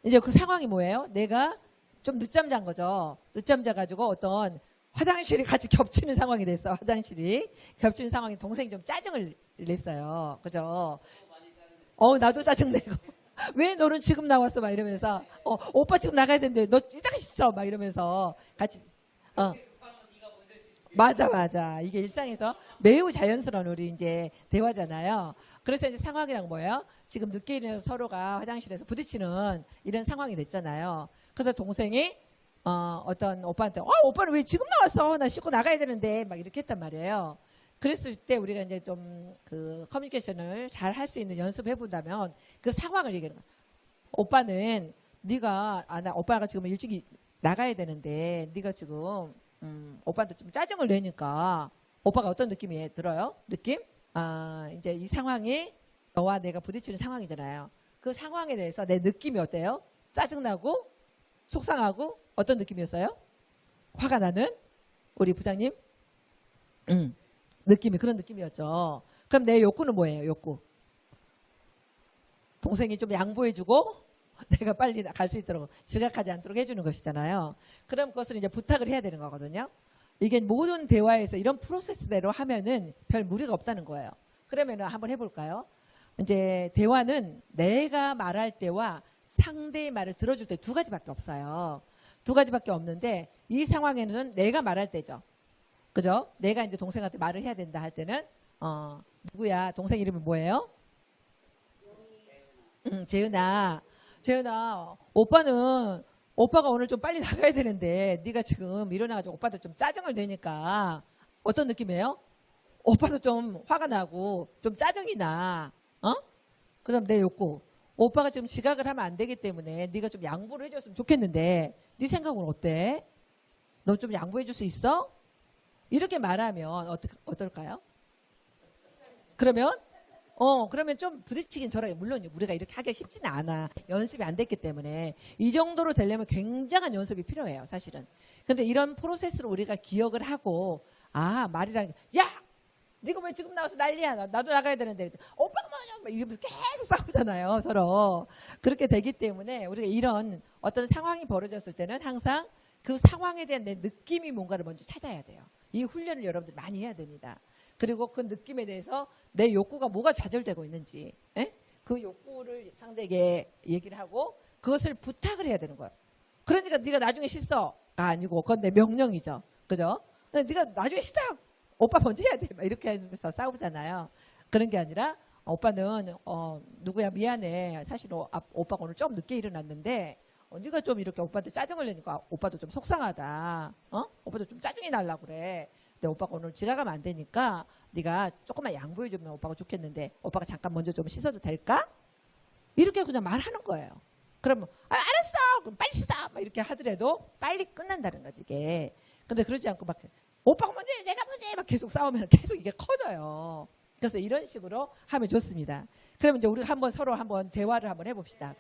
이제 그 상황이 뭐예요? 내가 좀 늦잠 잔 거죠. 늦잠 자가지고 어떤 화장실이 같이 겹치는 상황이 됐어. 화장실이 겹치는 상황에 동생이 좀 짜증을 냈어요. 그죠? 나도 짜증내고. 왜 너는 지금 나왔어? 막 이러면서 오빠 지금 나가야 되는데 너 이따가 있어. 막 이러면서 같이 맞아. 이게 일상에서 매우 자연스러운 우리 이제 대화잖아요. 그래서 이제 상황이란 뭐예요? 지금 늦게 일어나서 서로가 화장실에서 부딪히는 이런 상황이 됐잖아요. 그래서 동생이 어떤 오빠한테 오빠는 왜 지금 나왔어? 나 씻고 나가야 되는데 막 이렇게 했단 말이에요. 그랬을 때 우리가 이제 좀 그 커뮤니케이션을 잘 할 수 있는 연습해 본다면 그 상황을 얘기하는 거야. 오빠는 네가 오빠가 지금 일찍 나가야 되는데 네가 지금 오빠한테 좀 짜증을 내니까 오빠가 어떤 느낌이 들어요? 느낌? 이제 이 상황이 너와 내가 부딪히는 상황이잖아요. 그 상황에 대해서 내 느낌이 어때요? 짜증나고 속상하고 어떤 느낌이었어요? 화가 나는 우리 부장님? 느낌이 그런 느낌이었죠. 그럼 내 욕구는 뭐예요? 욕구. 동생이 좀 양보해주고 내가 빨리 갈 수 있도록 지각하지 않도록 해주는 것이잖아요. 그럼 그것을 이제 부탁을 해야 되는 거거든요. 이게 모든 대화에서 이런 프로세스대로 하면은 별 무리가 없다는 거예요. 그러면 한번 해볼까요? 이제 대화는 내가 말할 때와 상대의 말을 들어줄 때 두 가지밖에 없어요. 두 가지밖에 없는데 이 상황에는 내가 말할 때죠. 그죠? 내가 이제 동생한테 말을 해야 된다 할 때는 누구야? 동생 이름이 뭐예요? 재은아, 오빠는 오빠가 오늘 좀 빨리 나가야 되는데 네가 지금 일어나가지고 오빠도 좀 짜증을 내니까 어떤 느낌이에요? 오빠도 좀 화가 나고 좀 짜증이 나. 어? 그럼 내 욕구. 오빠가 지금 지각을 하면 안 되기 때문에 네가 좀 양보를 해줬으면 좋겠는데 네 생각은 어때? 너 좀 양보해 줄 수 있어? 이렇게 말하면 어떨까요? 그러면 좀 부딪히긴 저러게. 물론 우리가 이렇게 하기가 쉽지는 않아. 연습이 안 됐기 때문에. 이 정도로 되려면 굉장한 연습이 필요해요, 사실은. 근데 이런 프로세스를 우리가 기억을 하고, 말이라는 게, 야! 네가 왜 지금 나와서 난리야? 나도 나가야 되는데. 오빠가 뭐냐? 이러면서 계속 싸우잖아요, 서로. 그렇게 되기 때문에 우리가 이런 어떤 상황이 벌어졌을 때는 항상 그 상황에 대한 내 느낌이 뭔가를 먼저 찾아야 돼요. 이 훈련을 여러분들 많이 해야 됩니다. 그리고 그 느낌에 대해서 내 욕구가 뭐가 좌절되고 있는지, 그 욕구를 상대에게 얘기를 하고 그것을 부탁을 해야 되는 거예요. 그러니까 네가 나중에 씻어가 아니고 그건 내 명령이죠. 그죠? 근데 네가 나중에 씻어! 오빠 먼저 해야 돼. 막 이렇게 하면서 싸우잖아요. 그런 게 아니라 오빠는 누구야 미안해. 사실 오빠가 오늘 좀 늦게 일어났는데 네가 좀 이렇게 오빠한테 짜증을 내니까 오빠도 좀 속상하다. 오빠도 좀 짜증이 날라고 그래. 근데 오빠가 오늘 지각하면 안 되니까 네가 조금만 양보해주면 오빠가 좋겠는데 오빠가 잠깐 먼저 좀 씻어도 될까? 이렇게 그냥 말하는 거예요. 그러면 알았어. 그럼 빨리 씻어. 막 이렇게 하더라도 빨리 끝난다는 거지 이게. 근데 그러지 않고 막 오빠가 먼저 해, 내가 먼저 해. 막 계속 싸우면 계속 이게 커져요. 그래서 이런 식으로 하면 좋습니다. 그러면 이제 우리가 서로 대화를 한번 해봅시다.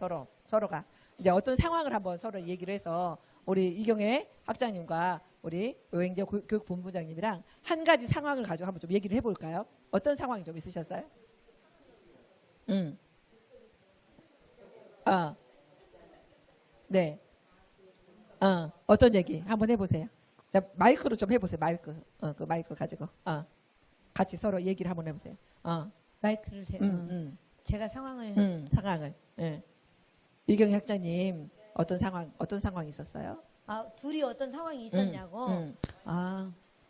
서로가 이제 어떤 상황을 한번 서로 얘기를 해서 우리 이경혜 학장님과 우리 여행제 교육본부장님이랑 한 가지 상황을 가지고 한번 좀 얘기를 해볼까요? 어떤 상황이 좀 있으셨어요? 네. 어떤 얘기 한번 해보세요. 자, 마이크로 좀 해보세요. 그 마이크 가지고. 같이 서로 얘기를 한번 해보세요. 마이크를 제가 상황을 예. 이경희 학장님 어떤 상황이 있었어요? 둘이 어떤 상황이 있었냐고.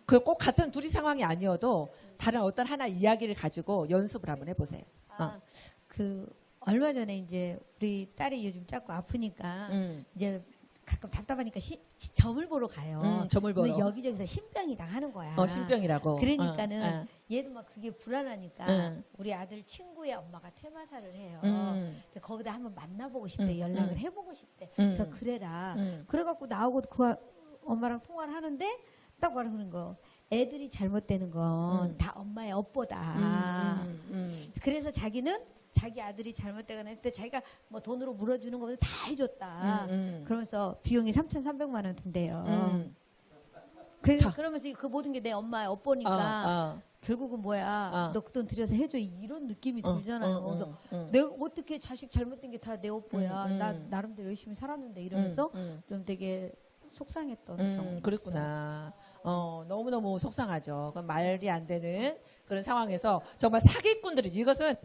꼭 같은 둘이 상황이 아니어도 다른 어떤 하나 이야기를 가지고 연습을 한번 해보세요. 그 얼마 전에 이제 우리 딸이 요즘 자꾸 아프니까 이제 가끔 답답하니까 점을 보러 가요. 점을 보러. 근데 여기저기서 신병이 다 하는 거야. 신병이라고. 그러니까는 얘도 막 그게 불안하니까 우리 아들 친구의 엄마가 퇴마사를 해요. 근데 거기다 한번 만나보고 싶대. 연락을 해보고 싶대. 그래서 그래라. 그래갖고 나오고 그 엄마랑 통화를 하는데 딱 말하는 거. 애들이 잘못되는 건 다 엄마의 업보다. 그래서 자기는 자기 아들이 잘못되거나 했을 때 자기가 뭐 돈으로 물어주는 거보다 다 해줬다. 그러면서 비용이 3,300만 원 든대요. 그러면서 그 모든 게 내 엄마의 업보니까 결국은 뭐야. 너 그 돈 들여서 해줘. 이런 느낌이 들잖아요. 그래서 내가 어떻게 자식 잘못된 게 다 내 업보야. 나 나름대로 열심히 살았는데 이러면서 좀 되게 속상했던 경험이 그랬구나. 너무너무 속상하죠. 그건 말이 안 되는 그런 상황에서 정말 사기꾼들이 이것은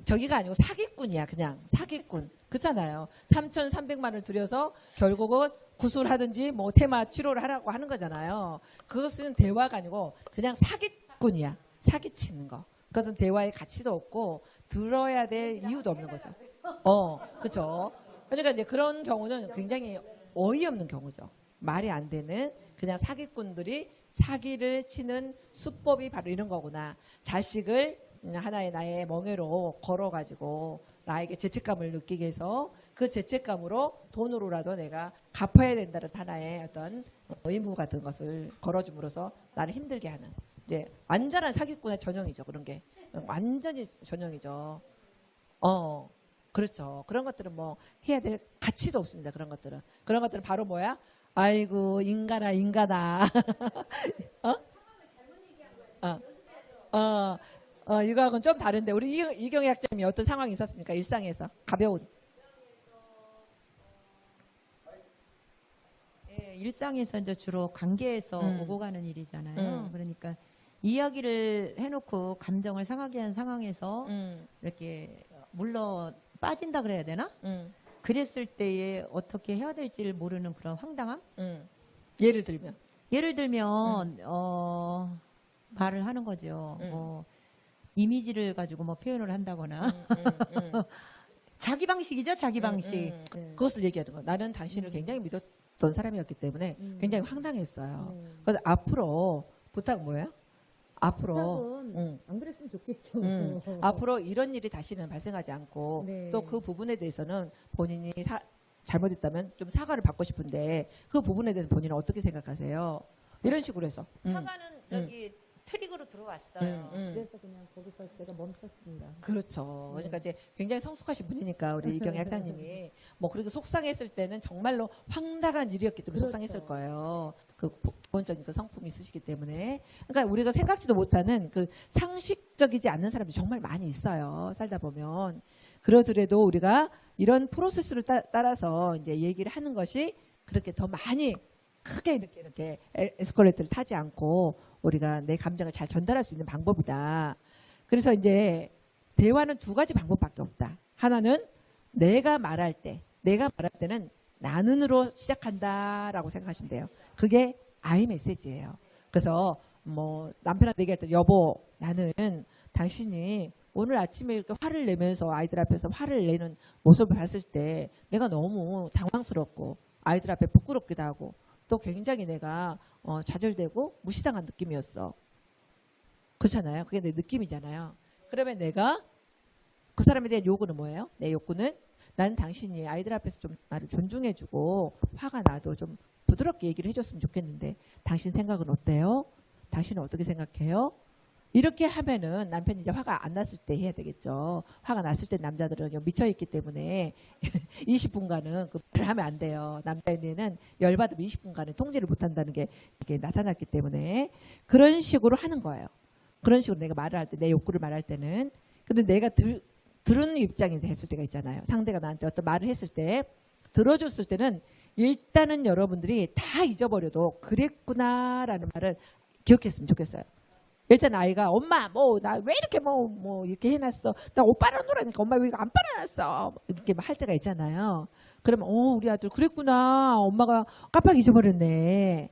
저기가 아니고 사기꾼이야. 그냥 사기꾼. 그렇잖아요. 3,300만 원을 들여서 결국은 구술하든지 뭐 테마 치료를 하라고 하는 거잖아요. 그것은 대화가 아니고 그냥 사기꾼이야. 사기치는 거. 그것은 대화의 가치도 없고 들어야 될 이유도 없는 거죠. 그렇죠. 그러니까 이제 그런 경우는 굉장히 어이없는 경우죠. 말이 안 되는 그냥 사기꾼들이 사기를 치는 수법이 바로 이런 거구나. 자식을 하나의 나의 멍에로 걸어가지고 나에게 죄책감을 느끼게 해서 그 죄책감으로 돈으로라도 내가 갚아야 된다는 하나의 어떤 의무 같은 것을 걸어줌으로써 나를 힘들게 하는 이제 완전한 사기꾼의 전형이죠. 그런 게 완전히 전형이죠. 그렇죠. 그런 것들은 뭐 해야 될 가치도 없습니다. 그런 것들은 바로 뭐야? 아이고 인간아. 이거하고는 좀 다른데 우리 이경희 학장님이 어떤 상황이 있었습니까? 일상에서 가벼운. 네, 일상에서 이제 주로 관계에서 오고 가는 일이잖아요. 그러니까 이야기를 해놓고 감정을 상하게 한 상황에서 이렇게 물러 빠진다 그래야 되나? 그랬을 때에 어떻게 해야 될지를 모르는 그런 황당함? 예를 들면 말을 하는 거죠. 뭐 이미지를 가지고 뭐 표현을 한다거나 자기 방식이죠, 자기 방식. 네. 네. 그것을 얘기하는 거예요. 나는 당신을 굉장히 믿었던 사람이었기 때문에 굉장히 황당했어요. 그래서 앞으로 부탁 뭐예요? 앞으로 안 그랬으면 좋겠죠. 앞으로 이런 일이 다시는 발생하지 않고 네. 또 그 부분에 대해서는 본인이 잘못했다면 좀 사과를 받고 싶은데 그 부분에 대해서 본인은 어떻게 생각하세요? 이런 식으로 해서 사과는 저기 트릭으로 들어왔어요. 그래서 그냥 거기서 제가 멈췄습니다. 그렇죠. 그러니까 이제 굉장히 성숙하신 분이니까 우리 이경희 학장님이 뭐 그렇게 속상했을 때는 정말로 황당한 일이었기 때문에 그렇죠. 속상했을 거예요. 그 기본적인 그 성품이 있으시기 때문에. 그러니까 우리가 생각지도 못하는 그 상식적이지 않는 사람이 정말 많이 있어요. 살다 보면. 그러더라도 우리가 이런 프로세스를 따라서 이제 얘기를 하는 것이 그렇게 더 많이 크게 이렇게 에스컬레이터를 타지 않고 우리가 내 감정을 잘 전달할 수 있는 방법이다. 그래서 이제 대화는 두 가지 방법밖에 없다. 하나는 내가 말할 때는 나는으로 시작한다라고 생각하시면 돼요. 그게 I 메시지예요. 그래서 뭐 남편한테 얘기할 때 여보 나는 당신이 오늘 아침에 이렇게 화를 내면서 아이들 앞에서 화를 내는 모습을 봤을 때 내가 너무 당황스럽고 아이들 앞에 부끄럽기도 하고 또 굉장히 내가 좌절되고 무시당한 느낌이었어. 그렇잖아요. 그게 내 느낌이잖아요. 그러면 내가 그 사람에 대한 요구는 뭐예요? 내 욕구는 나는 당신이 아이들 앞에서 좀 나를 존중해주고 화가 나도 좀 부드럽게 얘기를 해줬으면 좋겠는데 당신 생각은 어때요? 당신은 어떻게 생각해요? 이렇게 하면은 남편이 이제 화가 안 났을 때 해야 되겠죠. 화가 났을 때 남자들은 미쳐있기 때문에 20분간은 그 말을 하면 안 돼요. 남자애는 열받으면 20분간은 통제를 못한다는 게 이게 나타났기 때문에 그런 식으로 하는 거예요. 그런 식으로 내가 말을 할 때, 내 욕구를 말할 때는. 근데 내가 들은 입장이 됐을 때가 있잖아요. 상대가 나한테 어떤 말을 했을 때 들어줬을 때는 일단은 여러분들이 다 잊어버려도 그랬구나라는 말을 기억했으면 좋겠어요. 일단 아이가 엄마 뭐 나 왜 이렇게 뭐 이렇게 해놨어 나 옷 빨아놓으라니까 엄마 왜 이거 안 빨아놨어 이렇게 할 때가 있잖아요. 그러면 우리 아들 그랬구나 엄마가 깜빡 잊어버렸네.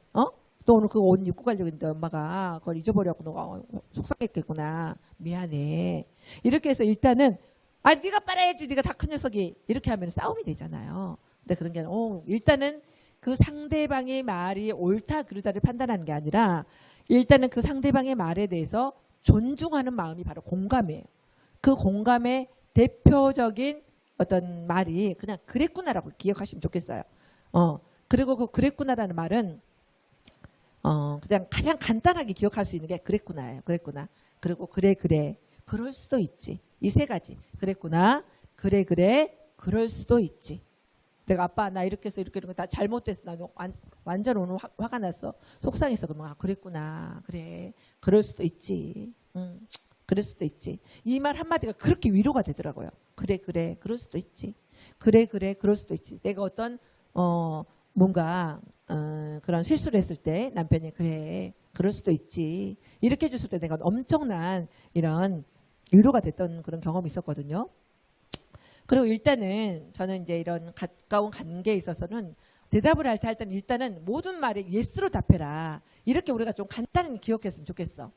또 오늘 그거 옷 입고 가려고 했는데 엄마가 그걸 잊어버렸고 너가 속상했겠구나 미안해. 이렇게 해서 일단은 네가 빨아야지 네가 다 큰 녀석이 이렇게 하면 싸움이 되잖아요. 근데 그런 게 아니라 일단은 그 상대방의 말이 옳다 그르다를 판단하는 게 아니라 일단은 그 상대방의 말에 대해서 존중하는 마음이 바로 공감이에요. 그 공감의 대표적인 어떤 말이 그냥 그랬구나라고 기억하시면 좋겠어요. 그리고 그 그랬구나라는 말은 그냥 가장 간단하게 기억할 수 있는 게 그랬구나예요. 그랬구나. 그리고 그래 그럴 수도 있지. 이 세 가지. 그랬구나. 그래 그럴 수도 있지. 내가 아빠 나 이렇게 해서 이렇게 다 잘못됐어. 나 완전 오늘 화가 났어. 속상했어. 그러면 그랬구나. 그래. 그럴 수도 있지. 그럴 수도 있지. 이 말 한마디가 그렇게 위로가 되더라고요. 그래 그럴 수도 있지. 그래 그럴 수도 있지. 내가 어떤 뭔가 그런 실수를 했을 때 남편이 그래 그럴 수도 있지. 이렇게 해줬을 때 내가 엄청난 이런 위로가 됐던 그런 경험이 있었거든요. 그리고 일단은 저는 이제 이런 가까운 관계에 있어서는 대답을 할 때 일단은 모든 말에 예스로 답해라. 이렇게 우리가 좀 간단히 기억했으면 좋겠어.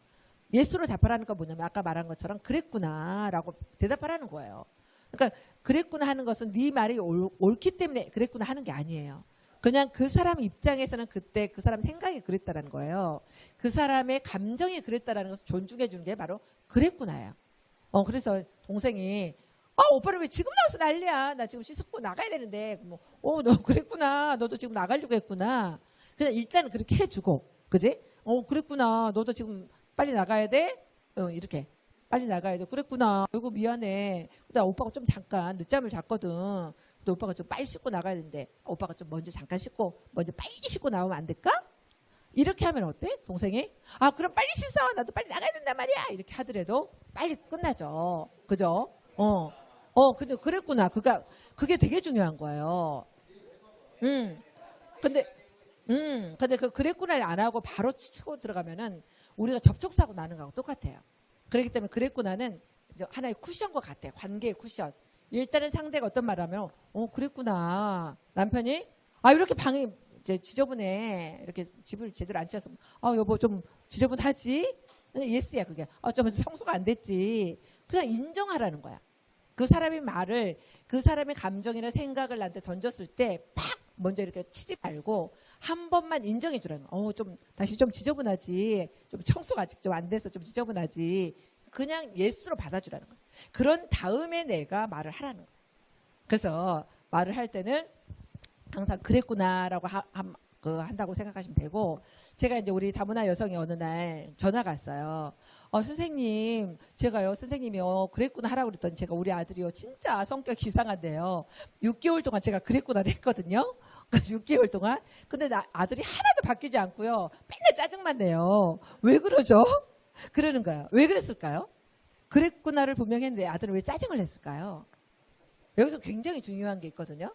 예스로 답하라는 건 뭐냐면 아까 말한 것처럼 그랬구나라고 대답하라는 거예요. 그러니까 그랬구나 하는 것은 네 말이 옳기 때문에 그랬구나 하는 게 아니에요. 그냥 그 사람 입장에서는 그때 그 사람 생각이 그랬다라는 거예요. 그 사람의 감정이 그랬다라는 것을 존중해 주는 게 바로 그랬구나예요. 그래서 동생이 오빠는 왜 지금 나와서 난리야. 나 지금 씻고 나가야 되는데. 너 그랬구나. 너도 지금 나가려고 했구나. 그냥 일단은 그렇게 해주고. 그지? 그랬구나. 너도 지금 빨리 나가야 돼? 이렇게. 빨리 나가야 돼. 그랬구나. 아이고 미안해. 나 오빠가 좀 잠깐 늦잠을 잤거든. 근데 오빠가 좀 빨리 씻고 나가야 되는데 오빠가 좀 먼저 잠깐 씻고 먼저 빨리 씻고 나오면 안 될까? 이렇게 하면 어때? 동생이? 그럼 빨리 씻어. 나도 빨리 나가야 된단 말이야. 이렇게 하더라도 빨리 끝나죠. 그죠? 그랬구나. 그게 되게 중요한 거예요. 근데 그 그랬구나를 안 하고 바로 치고 들어가면은 우리가 접촉사고 나는 거하고 똑같아요. 그렇기 때문에 그랬구나는 이제 하나의 쿠션과 같아요. 관계의 쿠션. 일단은 상대가 어떤 말을 하면, 그랬구나. 남편이, 왜 이렇게 방이 이제 지저분해. 이렇게 집을 제대로 안 치워서, 여보 좀 지저분하지? 예스야, 그게. 좀 청소가 안 됐지. 그냥 인정하라는 거야. 그 사람의 말을, 그 사람의 감정이나 생각을 나한테 던졌을 때 팍 먼저 이렇게 치지 말고 한 번만 인정해 주라는 거야. 좀 다시 좀 지저분하지, 좀 청소가 아직 좀 안 돼서 좀 지저분하지. 그냥 예스로 받아주라는 거야. 그런 다음에 내가 말을 하라는 거야. 그래서 말을 할 때는 항상 그랬구나라고 한다고 생각하시면 되고, 제가 이제 우리 다문화 여성이 어느 날 전화가 왔어요. 선생님, 제가요, 선생님이요, 그랬구나 하라고 그랬더니 제가 우리 아들이요, 진짜 성격이 이상한데요. 6개월 동안 제가 그랬구나를 했거든요. 6개월 동안. 근데 아들이 하나도 바뀌지 않고요. 맨날 짜증만 내요. 왜 그러죠? 그러는 거예요. 왜 그랬을까요? 그랬구나를 분명히 했는데 아들은 왜 짜증을 냈을까요? 여기서 굉장히 중요한 게 있거든요.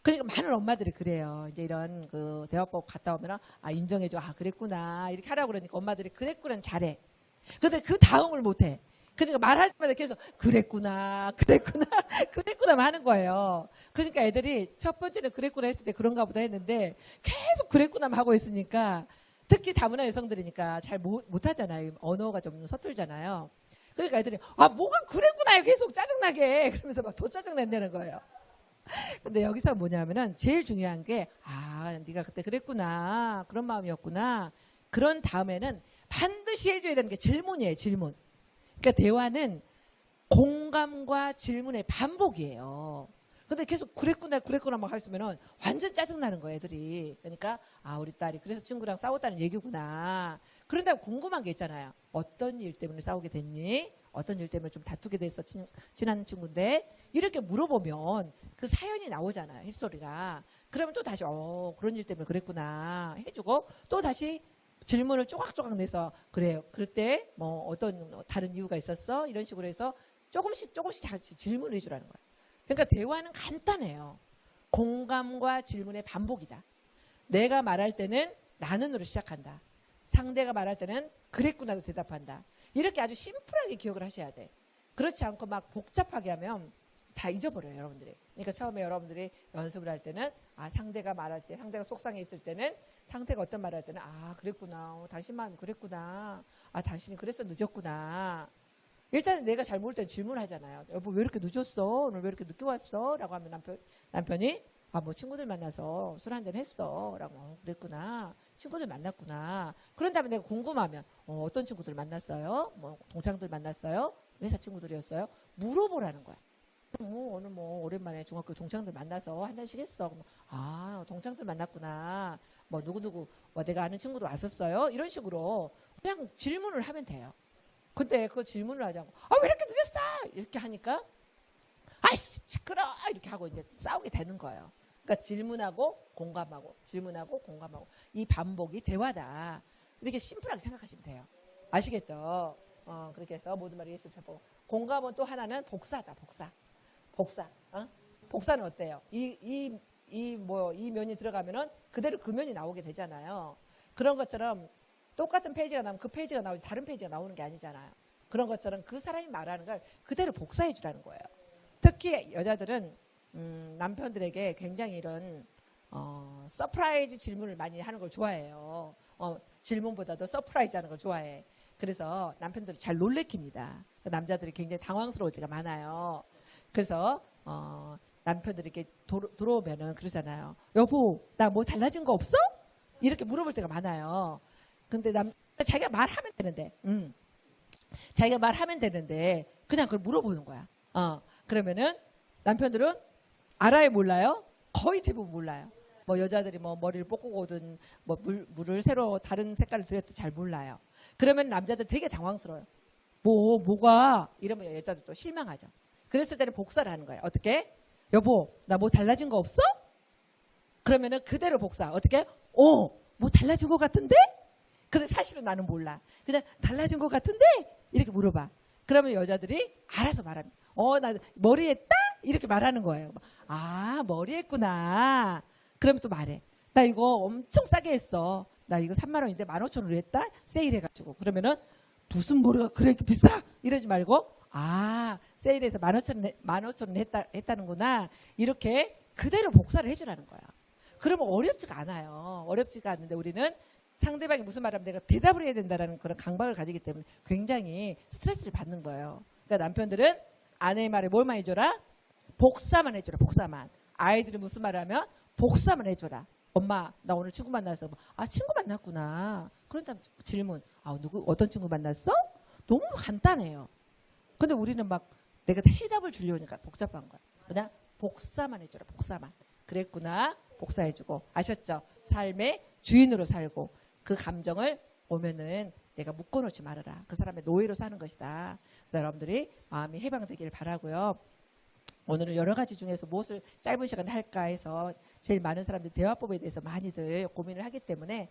그러니까 많은 엄마들이 그래요. 이제 이런 그 대화법 갔다 오면 인정해줘. 그랬구나. 이렇게 하라고 그러니까 엄마들이 그랬구나는 잘해. 근데 그 다음을 못해. 그러니까 말할 때마다 계속 그랬구나 그랬구나만 하는 거예요. 그러니까 애들이 첫 번째는 그랬구나 했을 때 그런가 보다 했는데 계속 그랬구나만 하고 있으니까, 특히 다문화 여성들이니까 잘 못하잖아요. 언어가 좀 서툴잖아요. 그러니까 애들이 뭐가 그랬구나 계속 짜증나게 그러면서 막 더 짜증낸다는 거예요. 근데 여기서 뭐냐면은 제일 중요한 게 네가 그때 그랬구나, 그런 마음이었구나. 그런 다음에는 반드시 해줘야 되는 게 질문이에요. 질문. 그러니까 대화는 공감과 질문의 반복이에요. 근데 계속 그랬구나 막 하시면은 완전 짜증나는 거예요, 애들이. 그러니까 우리 딸이 그래서 친구랑 싸웠다는 얘기구나. 그런다고 궁금한 게 있잖아요. 어떤 일 때문에 싸우게 됐니? 어떤 일 때문에 좀 다투게 됐어? 친한 친구인데. 이렇게 물어보면 그 사연이 나오잖아요, histori가. 그러면 또 다시 그런 일 때문에 그랬구나 해주고, 또 다시 질문을 쪼각쪼각 내서 그래요. 그때 뭐 어떤 다른 이유가 있었어? 이런 식으로 해서 조금씩 다시 질문을 해주라는 거예요. 그러니까 대화는 간단해요. 공감과 질문의 반복이다. 내가 말할 때는 나는으로 시작한다. 상대가 말할 때는 그랬구나도 대답한다. 이렇게 아주 심플하게 기억을 하셔야 돼. 그렇지 않고 막 복잡하게 하면 다 잊어버려요, 여러분들이. 그러니까 처음에 여러분들이 연습을 할 때는 상대가 말할 때, 상대가 속상해 있을 때는 상대가 어떤 말을 할 때는 그랬구나, 당신 마음이 그랬구나, 당신이 그래서 늦었구나. 일단은 내가 잘 모를 때는 질문하잖아요. 여보 왜 이렇게 늦었어? 오늘 왜 이렇게 늦게 왔어? 라고 하면 남편이 뭐 친구들 만나서 술 한잔 했어 라고. 그랬구나, 친구들 만났구나. 그런 다음에 내가 궁금하면 어떤 친구들 만났어요? 뭐 동창들 만났어요? 회사 친구들이었어요? 물어보라는 거야. 오늘 오랜만에 중학교 동창들 만나서 한잔씩 했어. 동창들 만났구나. 뭐 누구누구 내가 아는 친구도 왔었어요? 이런 식으로 그냥 질문을 하면 돼요. 근데 그 질문을 하지 않고 왜 이렇게 늦었어? 이렇게 하니까 시끄러 이렇게 하고 이제 싸우게 되는 거예요. 그러니까 질문하고 공감하고 질문하고 공감하고 이 반복이 대화다. 이렇게 심플하게 생각하시면 돼요. 아시겠죠? 그렇게 해서 모든 말을 예습 해보고, 공감은 또 하나는 복사다. 복사. 복사는 어때요? 이 면이 들어가면은 그대로 그 면이 나오게 되잖아요. 그런 것처럼 똑같은 페이지가 나오면 그 페이지가 나오지 다른 페이지가 나오는 게 아니잖아요. 그런 것처럼 그 사람이 말하는 걸 그대로 복사해 주라는 거예요. 특히 여자들은 남편들에게 굉장히 이런 서프라이즈 질문을 많이 하는 걸 좋아해요. 질문보다도 서프라이즈 하는 걸 좋아해. 그래서 남편들을 잘 놀래킵니다. 남자들이 굉장히 당황스러울 때가 많아요. 그래서 남편들이 이렇게 들어오면은 그러잖아요. 여보, 나 뭐 달라진 거 없어? 이렇게 물어볼 때가 많아요. 근데 자기가 말하면 되는데, 자기가 말하면 되는데 그냥 그걸 물어보는 거야. 그러면은 남편들은 알아요, 몰라요? 거의 대부분 몰라요. 뭐 여자들이 뭐 머리를 볶고 오든 뭐 물을 새로 다른 색깔을 들였든 잘 몰라요. 그러면 남자들 되게 당황스러워요. 뭐가? 이러면 여자들 또 실망하죠. 그랬을 때는 복사를 하는 거예요. 어떻게? 여보, 나 뭐 달라진 거 없어? 그러면은 그대로 복사. 어떻게? 뭐 달라진 거 같은데? 근데 사실은 나는 몰라. 그냥 달라진 것 같은데? 이렇게 물어봐. 그러면 여자들이 알아서 말합니다. 나 머리 했다? 이렇게 말하는 거예요. 머리 했구나. 그러면 또 말해. 나 이거 엄청 싸게 했어. 나 이거 3만 원인데 15,000원으로 했다? 세일해가지고. 그러면은 무슨 머리가 그렇게 비싸? 이러지 말고 세일해서 15,000원 했다는구나. 이렇게 그대로 복사를 해주라는 거야. 그러면 어렵지가 않아요. 어렵지가 않는데 우리는 상대방이 무슨 말하면 내가 대답을 해야 된다는 그런 강박을 가지기 때문에 굉장히 스트레스를 받는 거예요. 그러니까 남편들은 아내의 말에 뭘만 해줘라? 복사만 해줘라. 복사만. 아이들이 무슨 말을 하면 복사만 해줘라. 엄마 나 오늘 친구 만나서 친구 만났구나. 그런 다음 질문. 어떤 친구 만났어? 너무 간단해요. 근데 우리는 막 내가 해답을 주려니까 복잡한 거야. 그냥 복사만 해줘라. 복사만. 그랬구나. 복사해주고. 아셨죠? 삶의 주인으로 살고 그 감정을 오면은 내가 묶어놓지 말아라. 그 사람의 노예로 사는 것이다. 그래서 여러분들이 마음이 해방되기를 바라고요. 오늘은 여러 가지 중에서 무엇을 짧은 시간에 할까 해서 제일 많은 사람들이 대화법에 대해서 많이들 고민을 하기 때문에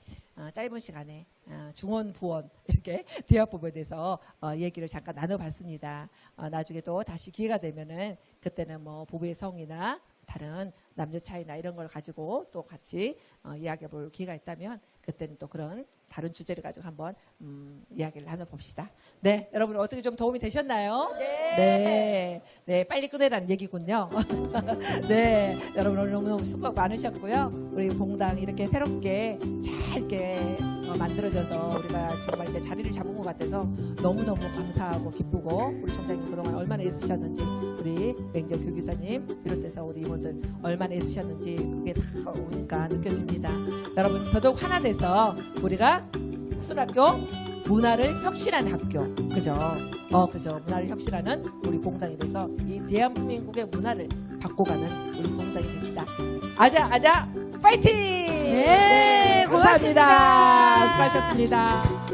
짧은 시간에 중원, 부원 이렇게 대화법에 대해서 얘기를 잠깐 나눠봤습니다. 나중에 또 다시 기회가 되면은 그때는 뭐 부부의 성이나 다른 남녀 차이나 이런 걸 가지고 또 같이 이야기해 볼 기회가 있다면 그때는 또 그런 다른 주제를 가지고 한번 이야기를 나눠봅시다. 네, 여러분 어떻게 좀 도움이 되셨나요? 네, 빨리 끝내라는 얘기군요. 네, 여러분 오늘 너무너무 수고 많으셨고요. 우리 봉당 이렇게 새롭게 잘 이렇게 만들어져서 우리가 정말 이렇게 자리를 잡은 것 같아서 너무너무 감사하고 기쁘고 우리 총장님 그동안 얼마나 애쓰셨는지 우리 맹정 교육사님 비롯해서 우리 이모들 얼마나 애쓰셨는지 그게 다 오니까 느껴집니다. 여러분 더더욱 하나 돼서 우리가 무슨 학교? 문화를 혁신하는 학교. 그죠? 그죠. 문화를 혁신하는 우리 봉당이 돼서 이 대한민국의 문화를 바꿔가는 우리 봉당이 됩시다. 아자, 파이팅! 네, 감사합니다. 고맙습니다. 수고하셨습니다.